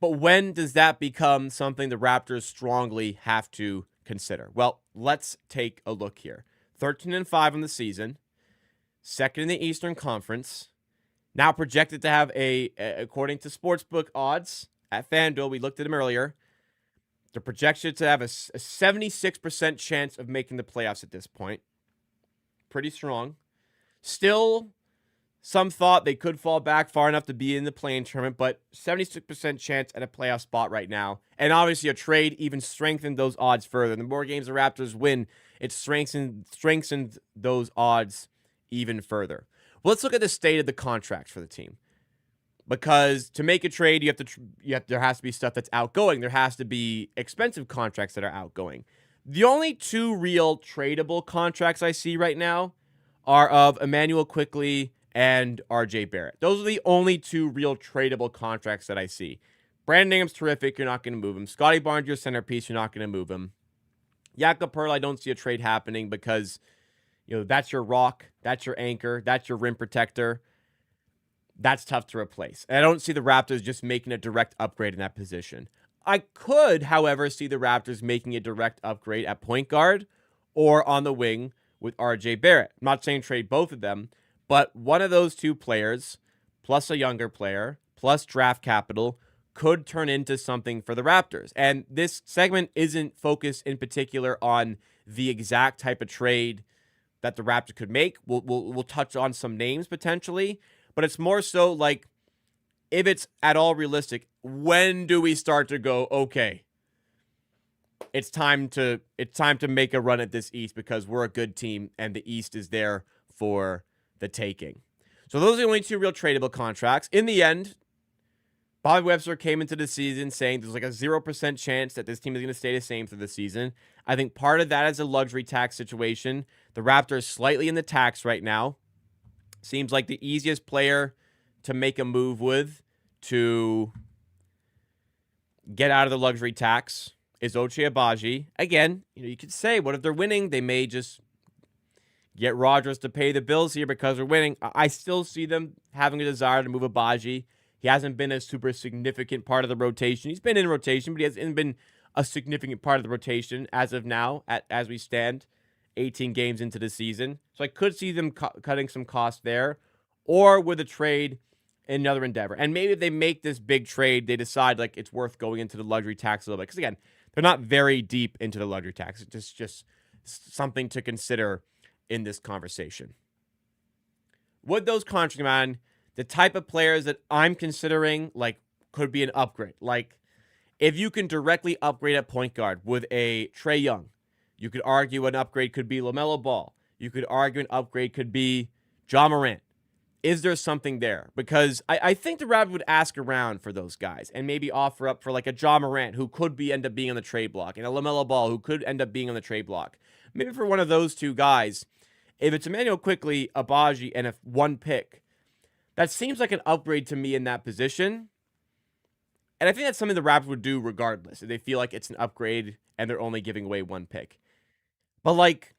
But when does that become something the Raptors strongly have to consider? Well, let's take a look here. 13-5 on the season. Second in the Eastern Conference. Now projected to have according to Sportsbook odds at FanDuel, we looked at them earlier, the projection to have a 76% chance of making the playoffs at this point. Pretty strong. Still Some thought they could fall back far enough to be in the play-in tournament, but 76% chance at a playoff spot right now. And obviously a trade even strengthened those odds further. The more games the Raptors win, it strengthens those odds even further. Well, let's look at the state of the contracts for the team. Because to make a trade, there has to be stuff that's outgoing. There has to be expensive contracts that are outgoing. The only two real tradable contracts I see right now are of Emmanuel Quickley and RJ Barrett. Those are the only two real tradable contracts that I see. Brandon Ingram's terrific. You're not going to move him. Scottie Barnes, your centerpiece. You're not going to move him. Jakob Pearl, I don't see a trade happening because, that's your rock. That's your anchor. That's your rim protector. That's tough to replace. And I don't see the Raptors just making a direct upgrade in that position. I could, however, see the Raptors making a direct upgrade at point guard or on the wing with RJ Barrett. I'm not saying trade both of them, but one of those two players, plus a younger player, plus draft capital, could turn into something for the Raptors. And this segment isn't focused in particular on the exact type of trade that the Raptors could make. We'll touch on some names potentially, but it's more so like, if it's at all realistic, when do we start to go, okay, it's time to make a run at this East because we're a good team and the East is there for the taking. So those are the only two real tradable contracts. In the end, Bobby Webster came into the season saying there's like a 0% chance that this team is going to stay the same through the season. I think part of that is a luxury tax situation. The Raptors slightly in the tax right now. Seems like the easiest player to make a move with to get out of the luxury tax is Ochai Agbaji. Again, you could say, what if they're winning? They may just get Rodgers to pay the bills here because they're winning. I still see them having a desire to move Agbaji. He hasn't been a super significant part of the rotation. He's been in rotation, but he hasn't been a significant part of the rotation as of now, as we stand 18 games into the season. So I could see them cutting some cost there, or with a trade in another endeavor. And maybe if they make this big trade, they decide like it's worth going into the luxury tax a little bit. Because again, they're not very deep into the luxury tax. It's just something to consider in this conversation. With those contracts, man, the type of players that I'm considering like could be an upgrade. Like if you can directly upgrade at point guard with a Trae Young, you could argue an upgrade could be LaMelo Ball. You could argue an upgrade could be Ja Morant. Is there something there? Because I think the Raptors would ask around for those guys and maybe offer up for like a Ja Morant who could end up being on the trade block and a LaMelo Ball who could end up being on the trade block. Maybe for one of those two guys, if it's Emmanuel Quickley, Agbaji, and one pick, that seems like an upgrade to me in that position. And I think that's something the Raptors would do regardless if they feel like it's an upgrade and they're only giving away one pick. But like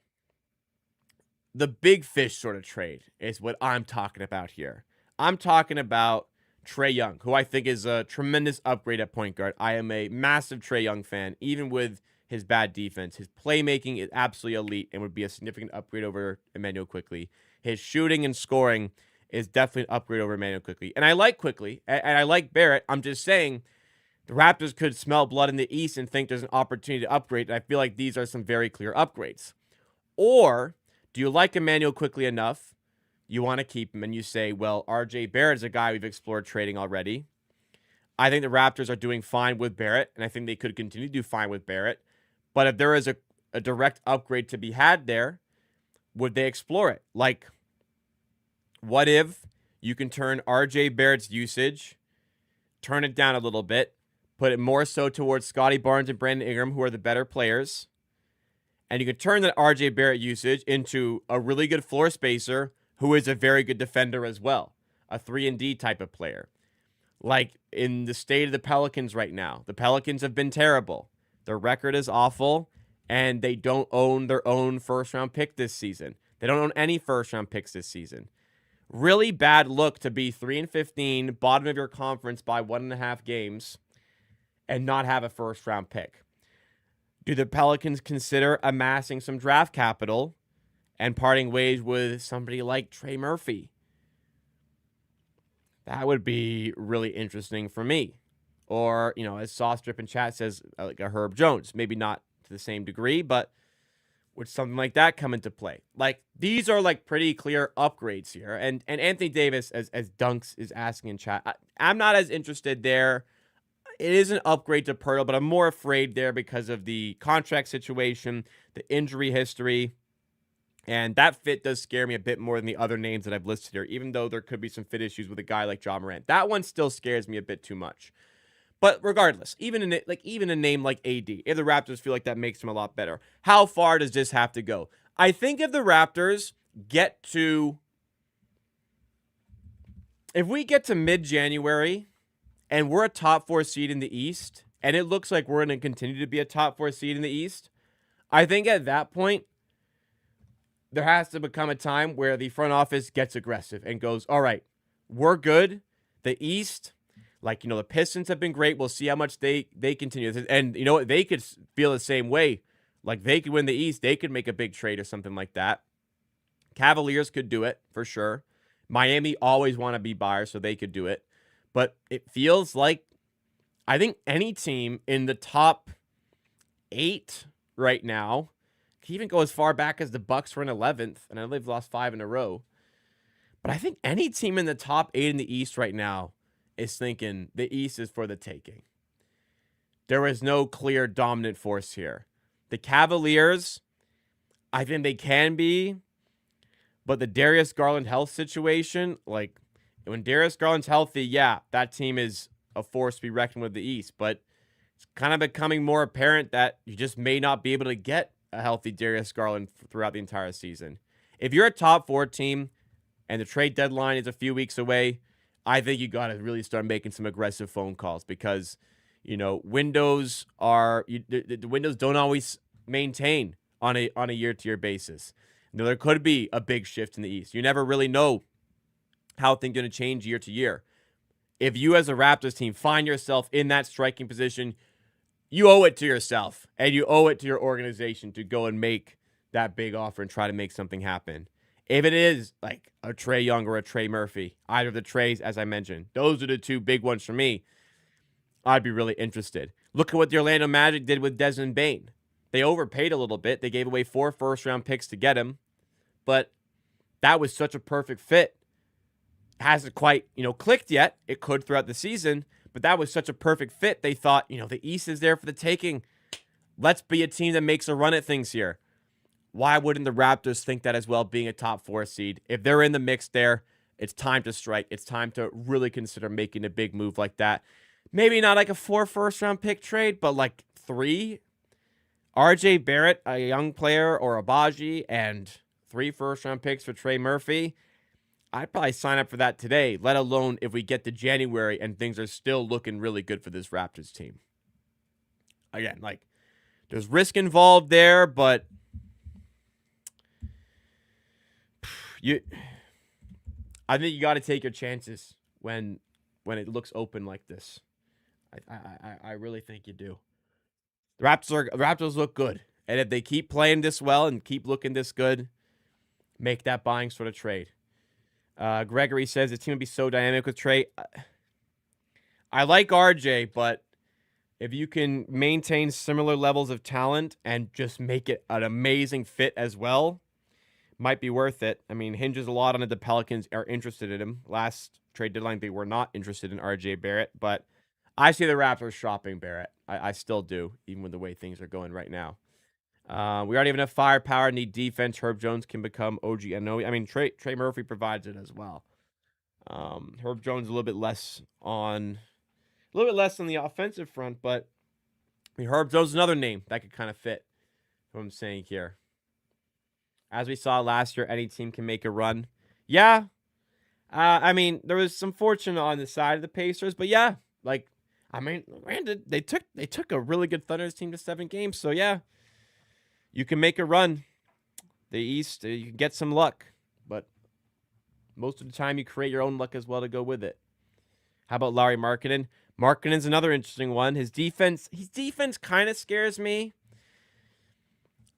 the big fish sort of trade is what I'm talking about here. I'm talking about Trae Young, who I think is a tremendous upgrade at point guard. I am a massive Trae Young fan, even with his bad defense. His playmaking is absolutely elite and would be a significant upgrade over Emmanuel Quickley. His shooting and scoring is definitely an upgrade over Emmanuel Quickley. And I like Quickley, and I like Barrett. I'm just saying the Raptors could smell blood in the East and think there's an opportunity to upgrade, and I feel like these are some very clear upgrades. Or do you like Emmanuel Quickley enough? You want to keep him, and you say, well, RJ Barrett is a guy we've explored trading already. I think the Raptors are doing fine with Barrett, and I think they could continue to do fine with Barrett. But if there is a direct upgrade to be had there, would they explore it? Like, what if you can turn RJ Barrett's usage, turn it down a little bit, put it more so towards Scottie Barnes and Brandon Ingram, who are the better players, and you can turn that RJ Barrett usage into a really good floor spacer who is a very good defender as well, a 3-and-D type of player. Like in the state of the Pelicans right now, the Pelicans have been terrible. Their record is awful, and they don't own their own first-round pick this season. They don't own any first-round picks this season. Really bad look to be 3-15, bottom of your conference by 1.5 games, and not have a first-round pick. Do the Pelicans consider amassing some draft capital and parting ways with somebody like Trey Murphy? That would be really interesting for me. Or, as Sauce Drip in chat says, like a Herb Jones. Maybe not to the same degree, but would something like that come into play? Like, these are like pretty clear upgrades here. And Anthony Davis, as Dunks is asking in chat, I'm not as interested there. It is an upgrade to Pirtle, but I'm more afraid there because of the contract situation, the injury history, and that fit does scare me a bit more than the other names that I've listed here, even though there could be some fit issues with a guy like Ja Morant. That one still scares me a bit too much. But regardless, even a name like AD, if the Raptors feel like that makes them a lot better, how far does this have to go? I think if we get to mid-January and we're a top 4 seed in the East, and it looks like we're going to continue to be a top 4 seed in the East, I think at that point, there has to become a time where the front office gets aggressive and goes, all right, we're good. The East, the Pistons have been great. We'll see how much they continue. And you know what? They could feel the same way. Like, they could win the East. They could make a big trade or something like that. Cavaliers could do it for sure. Miami always want to be buyers, so they could do it. But it feels like I think any team in the top 8 right now can even go as far back as the Bucks were in 11th, and I know they've lost 5 in a row. But I think any team in the top 8 in the East right now is thinking the East is for the taking. There is no clear dominant force here. The Cavaliers, I think they can be, but the Darius Garland health situation, like, when Darius Garland's healthy, yeah, that team is a force to be reckoned with the East, but it's kind of becoming more apparent that you just may not be able to get a healthy Darius Garland throughout the entire season. If you're a top 4 team and the trade deadline is a few weeks away, I think you got to really start making some aggressive phone calls because, windows the windows don't always maintain on a year-to-year basis. There could be a big shift in the East. You never really know how things are going to change year to year. If you as a Raptors team find yourself in that striking position, you owe it to yourself and you owe it to your organization to go and make that big offer and try to make something happen. If it is like a Trae Young or a Trey Murphy, either of the Trays, as I mentioned, those are the 2 big ones for me, I'd be really interested. Look at what the Orlando Magic did with Desmond Bane. They overpaid a little bit. They gave away 4 first-round picks to get him, but that was such a perfect fit. Hasn't quite, clicked yet. It could throughout the season, but that was such a perfect fit. They thought, the East is there for the taking. Let's be a team that makes a run at things here. Why wouldn't the Raptors think that as well, being a top 4 seed? If they're in the mix there, it's time to strike. It's time to really consider making a big move like that. Maybe not like a 4 first-round pick trade, but like 3. RJ Barrett, a young player, or Abaji, and 3 first-round picks for Trey Murphy. I'd probably sign up for that today, let alone if we get to January and things are still looking really good for this Raptors team. Again, there's risk involved there, but I think you got to take your chances when it looks open like this. I really think you do. The Raptors look good, and if they keep playing this well and keep looking this good, make that buying sort of trade. Gregory says the team would be so dynamic with Trae. I like RJ, but if you can maintain similar levels of talent and just make it an amazing fit as well, might be worth it. I mean, hinges a lot on if the Pelicans are interested in him. Last trade deadline, they were not interested in RJ Barrett, but I see the Raptors shopping Barrett. I still do, even with the way things are going right now. We already have enough firepower, need defense. Herb Jones can become OG Anunoby. I mean, Trey Murphy provides it as well. Herb Jones a little bit less on the offensive front, but I mean, Herb Jones is another name that could kind of fit what I'm saying here. As we saw last year, any team can make a run. Yeah. I mean, there was some fortune on the side of the Pacers, but yeah, granted, they took a really good Thunders team to 7 games, so yeah. You can make a run. The East, you can get some luck, but most of the time you create your own luck as well to go with it. How about Lauri Markkanen? Markkanen's another interesting one. His defense kind of scares me.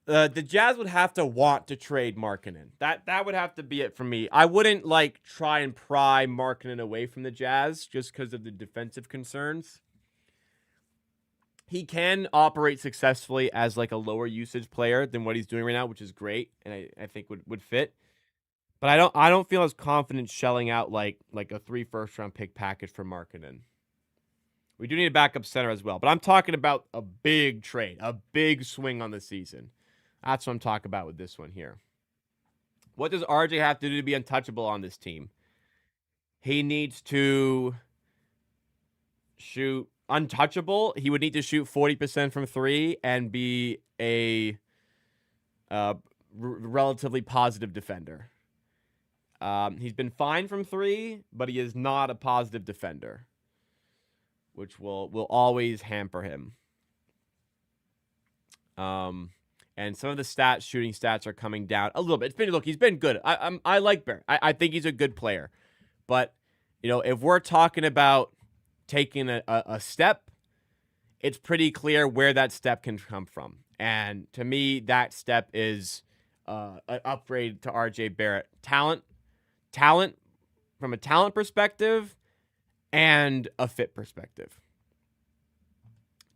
The Jazz would have to want to trade Markkanen. That would have to be it for me. I wouldn't try and pry Markkanen away from the Jazz just because of the defensive concerns. He can operate successfully as like a lower usage player than what he's doing right now, which is great, and I think would fit. But I don't feel as confident shelling out like a 3 first-round pick package for Markkanen. We do need a backup center as well, but I'm talking about a big trade, a big swing on the season. That's what I'm talking about with this one here. What does RJ have to do to be untouchable on this team? He needs to shoot untouchable. He would need to shoot 40% from 3 and be a relatively positive defender. He's been fine from 3, but he is not a positive defender, which will always hamper him. And some of the shooting stats are coming down a little bit. He's been good. I like Barrett. I think he's a good player. But, if we're talking about taking a step, it's pretty clear where that step can come from. And to me, that step is an upgrade to RJ Barrett. Talent from a talent perspective and a fit perspective.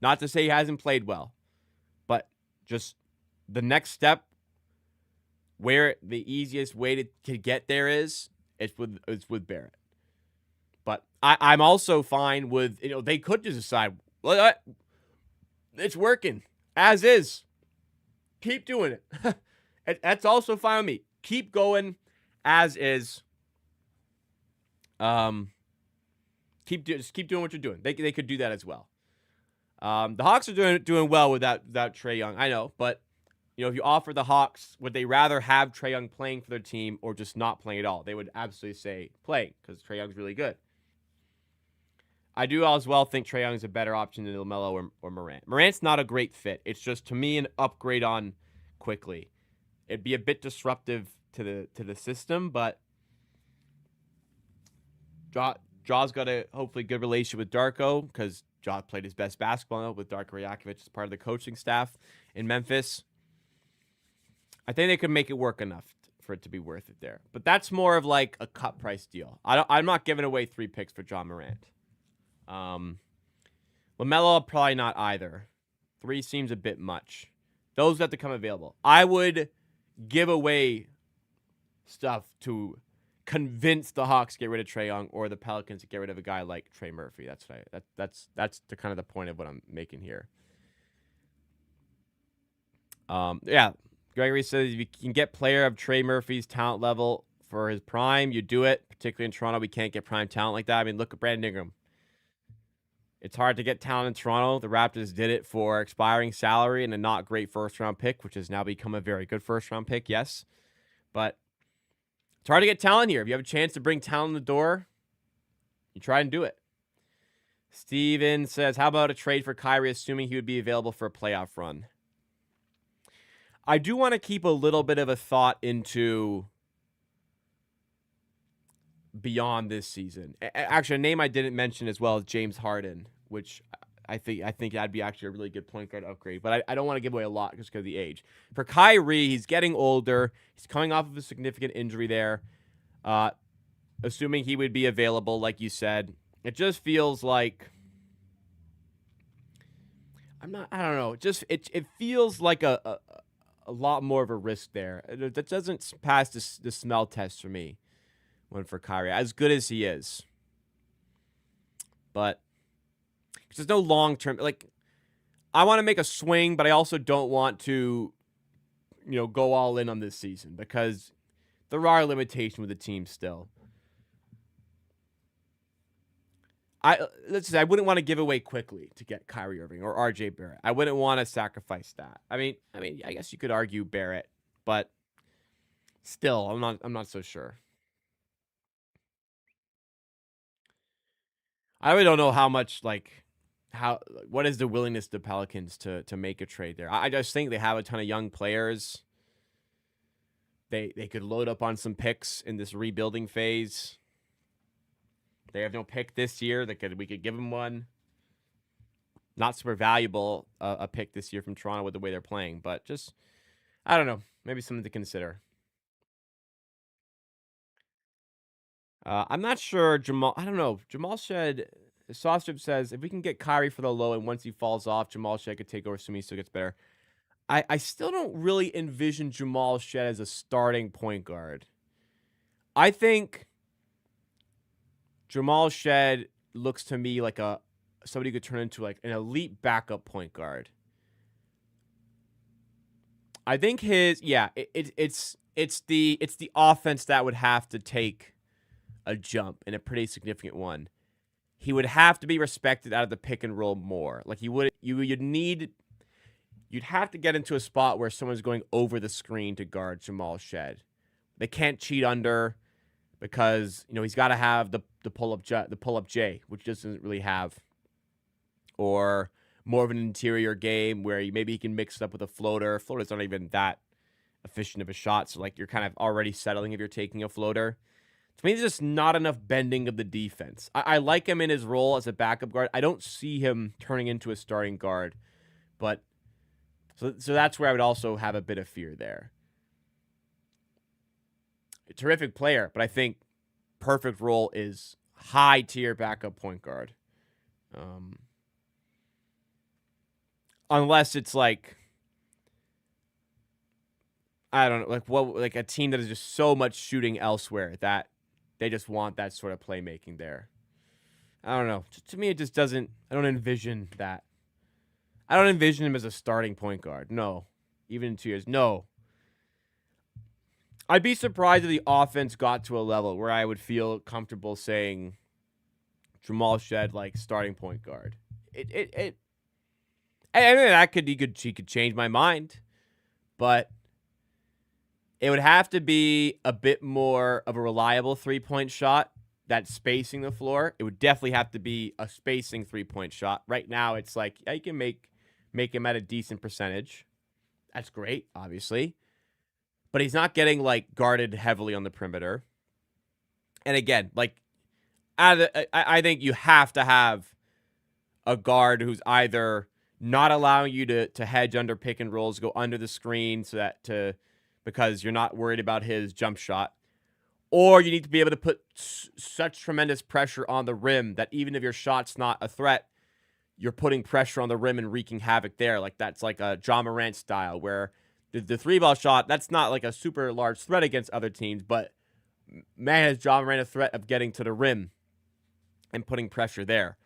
Not to say he hasn't played well, but just the next step, where the easiest way to get there is with Barrett. But I'm also fine with, they could just decide, well, it's working as is. Keep doing it. That's also fine with me. Keep going as is. Keep doing what you're doing. They could do that as well. The Hawks are doing well without Trae Young. I know, but if you offer the Hawks, would they rather have Trae Young playing for their team or just not playing at all? They would absolutely say playing, because Trae Young's really good. I do as well think Trae Young is a better option than LaMelo or Morant. Morant's not a great fit. It's just, to me, an upgrade on quickly. It'd be a bit disruptive to the system, but Jaw's got a hopefully good relationship with Darko, because Jaw played his best basketball with Darko Rajakovic as part of the coaching staff in Memphis. I think they could make it work enough for it to be worth it there. But that's more of like a cut price deal. I'm not giving away 3 picks for John Morant. LaMelo, probably not either. 3 seems a bit much. Those have to come available. I would give away stuff to convince the Hawks to get rid of Trae Young, or the Pelicans to get rid of a guy like Trey Murphy. That's the kind of the point of what I'm making here. Yeah. Gregory says if you can get player of Trey Murphy's talent level for his prime, you do it. Particularly in Toronto, we can't get prime talent like that. I mean, look at Brandon Ingram. It's hard to get talent in Toronto. The Raptors did it for expiring salary and a not great first-round pick, which has now become a very good first-round pick, yes. But it's hard to get talent here. If you have a chance to bring talent in the door, you try and do it. Steven says, how about a trade for Kyrie, assuming he would be available for a playoff run? I do want to keep a little bit of a thought into beyond this season. Actually, a name I didn't mention as well is James Harden, which I think that'd be actually a really good point guard upgrade. But I don't want to give away a lot just because of the age. For Kyrie, he's getting older. He's coming off of a significant injury there. Assuming he would be available, like you said, it just feels like I don't know. It feels like a lot more of a risk there. That doesn't pass the smell test for me. One for Kyrie, as good as he is, but there's no long term. Like, I want to make a swing, but I also don't want to, go all in on this season, because there are limitations with the team still. I wouldn't want to give away quickly to get Kyrie Irving or RJ Barrett. I wouldn't want to sacrifice that. I mean, I guess you could argue Barrett, but still, I'm not so sure. I really don't know how much what is the willingness of the Pelicans to make a trade there. I just think they have a ton of young players. They could load up on some picks in this rebuilding phase. They have no pick this year. We could give them one. Not super valuable a pick this year from Toronto with the way they're playing, but just I don't know, maybe something to consider. I'm not sure Jamal. I don't know. Jamal Shed Sawstrip says, if we can get Kyrie for the low and once he falls off, Jamal Shed could take over, assuming he still gets better. I still don't really envision Jamal Shed as a starting point guard. I think Jamal Shed looks to me like somebody who could turn into like an elite backup point guard. I think it's the offense that would have to take a jump, and a pretty significant one. He would have to be respected out of the pick and roll more. Like you'd have to get into a spot where someone's going over the screen to guard Jamal Shed. They can't cheat under because he's got to have the pull up J, which doesn't really have, or more of an interior game where maybe he can mix it up with a floater. Floaters aren't even that efficient of a shot, so like you're kind of already settling if you're taking a floater. To me, there's just not enough bending of the defense. I like him in his role as a backup guard. I don't see him turning into a starting guard, but so that's where I would also have a bit of fear there. A terrific player, but I think perfect role is high tier backup point guard. Unless it's like, I don't know, like a team that is just so much shooting elsewhere that they just want that sort of playmaking there. I don't know. To me, it just doesn't. I don't envision that. I don't envision him as a starting point guard. No. Even in 2 years. No. I'd be surprised if the offense got to a level where I would feel comfortable saying Jamal Shed like starting point guard. I mean, he could change my mind, but it would have to be a bit more of a reliable 3-point shot that's spacing the floor. It would definitely have to be a spacing 3-point shot. Right now, it's like, yeah, you can make him at a decent percentage. That's great, obviously. But he's not getting, like, guarded heavily on the perimeter. And again, like, I think you have to have a guard who's either not allowing you to hedge under pick and rolls, go under the screen because you're not worried about his jump shot. Or you need to be able to put such tremendous pressure on the rim that even if your shot's not a threat, you're putting pressure on the rim and wreaking havoc there. Like that's like a Ja Morant style where the 3-ball shot, that's not like a super large threat against other teams, but man, has Ja Morant a threat of getting to the rim and putting pressure there.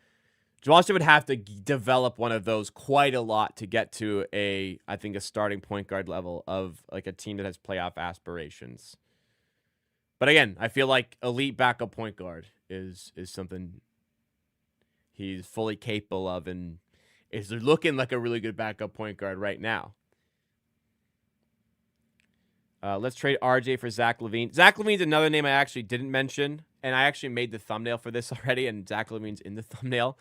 Jamal Shed would have to develop one of those quite a lot to get to a starting point guard level of like a team that has playoff aspirations. But again, I feel like elite backup point guard is something he's fully capable of and is looking like a really good backup point guard right now. Let's trade RJ for Zach LaVine. Zach LaVine's another name I actually didn't mention, and I actually made the thumbnail for this already, and Zach LaVine's in the thumbnail.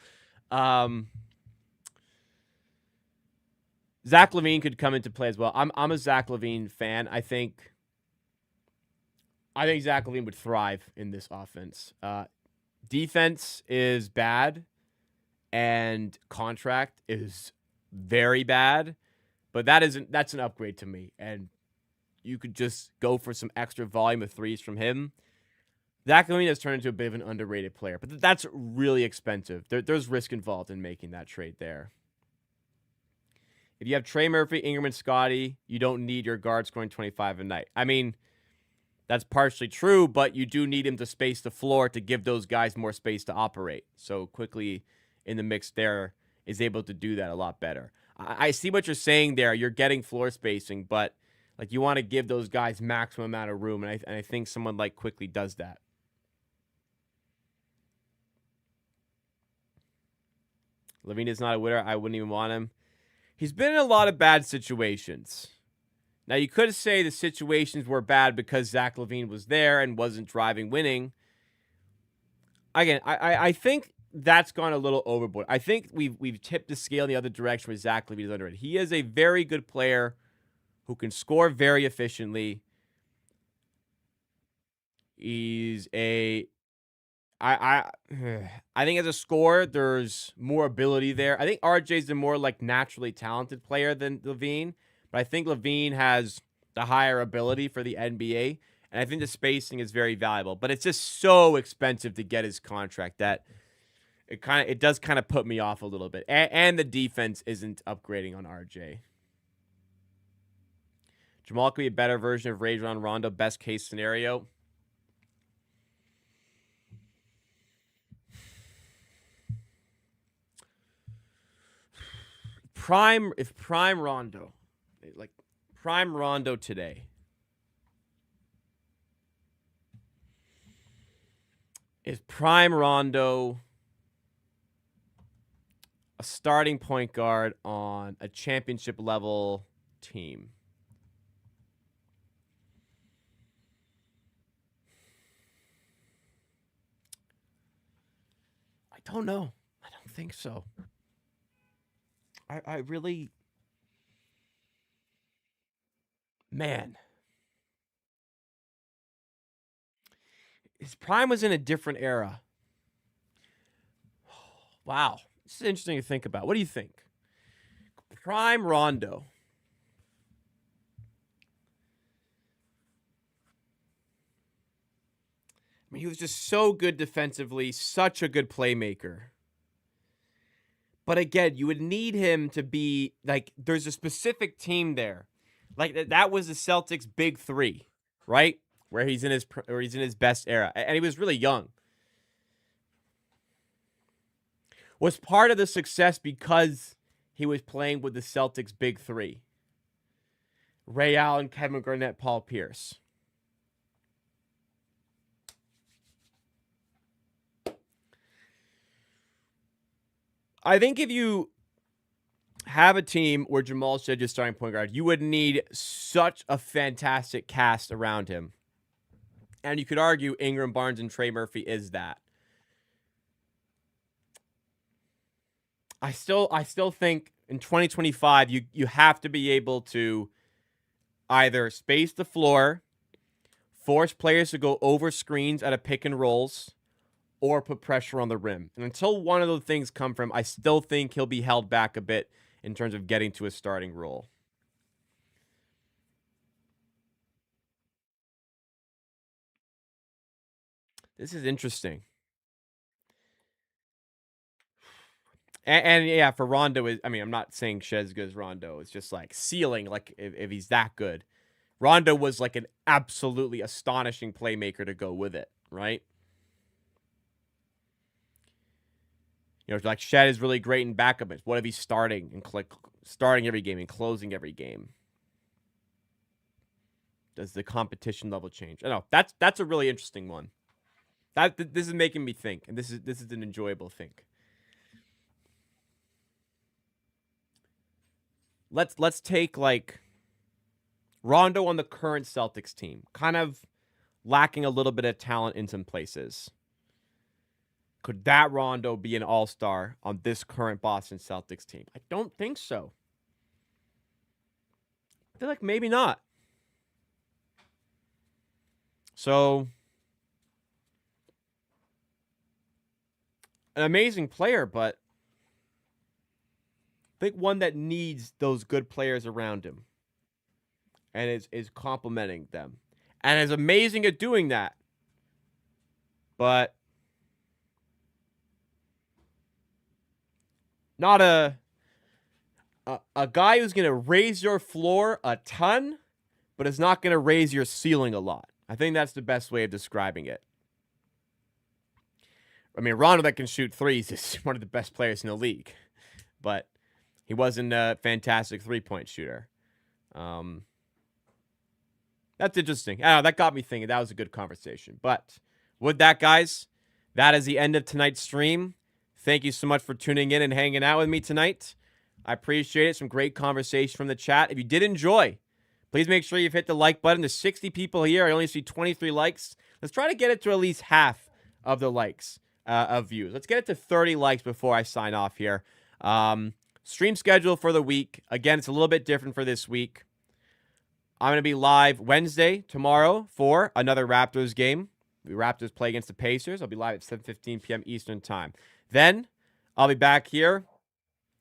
Zach LaVine could come into play as well. I'm a Zach LaVine fan. I think Zach LaVine would thrive in this offense. Defense is bad, and contract is very bad, but that's an upgrade to me. And you could just go for some extra volume of threes from him. Zach LaVine has turned into a bit of an underrated player, but that's really expensive. There's risk involved in making that trade there. If you have Trey Murphy, Ingram, and Scottie, you don't need your guard scoring 25 a night. I mean, that's partially true, but you do need him to space the floor to give those guys more space to operate. So quickly in the mix there is able to do that a lot better. I see what you're saying there. You're getting floor spacing, but like you want to give those guys maximum amount of room, and I think someone like Quickly does that. LaVine is not a winner. I wouldn't even want him. He's been in a lot of bad situations. Now, you could say the situations were bad because Zach LaVine was there and wasn't driving winning. Again, I think that's gone a little overboard. I think we've tipped the scale in the other direction with Zach LaVine is underrated. He is a very good player who can score very efficiently. He's I think as a scorer, there's more ability there. I think RJ's the more like naturally talented player than LaVine, but I think LaVine has the higher ability for the NBA, and I think the spacing is very valuable. But it's just so expensive to get his contract that it does kind of put me off a little bit. And the defense isn't upgrading on RJ. Jamal could be a better version of Rajon Rondo, best case scenario. Prime Rondo, like prime Rondo today. Is prime Rondo a starting point guard on a championship level team? I don't know. I don't think so. I really, man, his prime was in a different era. Wow. This is interesting to think about. What do you think? Prime Rondo. I mean, he was just so good defensively, such a good playmaker. But again, you would need him to be like, there's a specific team there. Like that was the Celtics' big three, right? Where he's in his best era. And he was really young. Was part of the success because he was playing with the Celtics' big three. Ray Allen, Kevin Garnett, Paul Pierce. I think if you have a team where Jamal Shead is starting point guard, you would need such a fantastic cast around him. And you could argue Ingram, Barnes, and Trey Murphy is that. I still think in 2025 you have to be able to either space the floor, force players to go over screens at a pick and rolls, or put pressure on the rim. And until one of those things come from, I still think he'll be held back a bit in terms of getting to a starting role. This is interesting. And yeah, for Rondo, I'm not saying Shed's good as Rondo. It's just like ceiling, like if he's that good. Rondo was like an absolutely astonishing playmaker to go with it, right? You know, like Shed is really great in backup. What if he's starting every game and closing every game? Does the competition level change? I know that's a really interesting one. This is making me think, and this is an enjoyable think. Let's take like Rondo on the current Celtics team, kind of lacking a little bit of talent in some places. Could that Rondo be an all-star on this current Boston Celtics team? I don't think so. I feel like maybe not. So, an amazing player, but I think one that needs those good players around him and is complementing them. And is amazing at doing that. But not a guy who's going to raise your floor a ton, but is not going to raise your ceiling a lot. I think that's the best way of describing it. I mean, Rondo that can shoot threes is one of the best players in the league, but he wasn't a fantastic three-point shooter. That's interesting. I don't know, that got me thinking. That was a good conversation. But with that, guys, that is the end of tonight's stream. Thank you so much for tuning in and hanging out with me tonight. I appreciate it. Some great conversation from the chat. If you did enjoy, please make sure you've hit the like button. There's 60 people here. I only see 23 likes. Let's try to get it to at least half of the likes of views. Let's get it to 30 likes before I sign off here. Stream schedule for the week. Again, it's a little bit different for this week. I'm going to be live Wednesday, tomorrow, for another Raptors game. The Raptors play against the Pacers. I'll be live at 7:15 p.m. Eastern Time. Then I'll be back here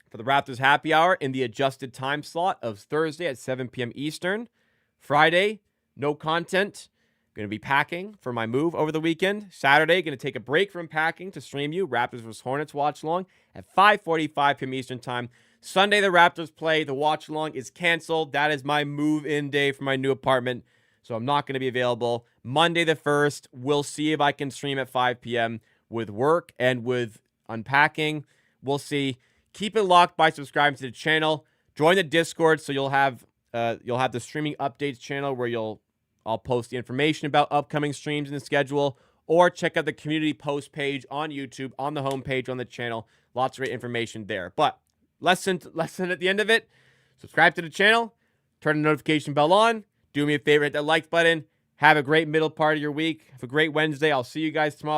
for the Raptors Happy Hour in the adjusted time slot of Thursday at 7 p.m. Eastern. Friday, no content. Going to be packing for my move over the weekend. Saturday, going to take a break from packing to stream you Raptors vs. Hornets watch along at 5:45 p.m. Eastern Time. Sunday, the Raptors play. The watch along is canceled. That is my move-in day for my new apartment, so I'm not going to be available. Monday the 1st, we'll see if I can stream at 5 p.m. with work and with unpacking. We'll see. Keep it locked by subscribing to the channel. Join the Discord so you'll have the streaming updates channel where I'll post the information about upcoming streams and the schedule, or check out the community post page on YouTube, on the homepage on the channel. Lots of great information there. But lesson at the end of it, subscribe to the channel, turn the notification bell on, do me a favor, hit that like button. Have a great middle part of your week. Have a great Wednesday. I'll see you guys tomorrow.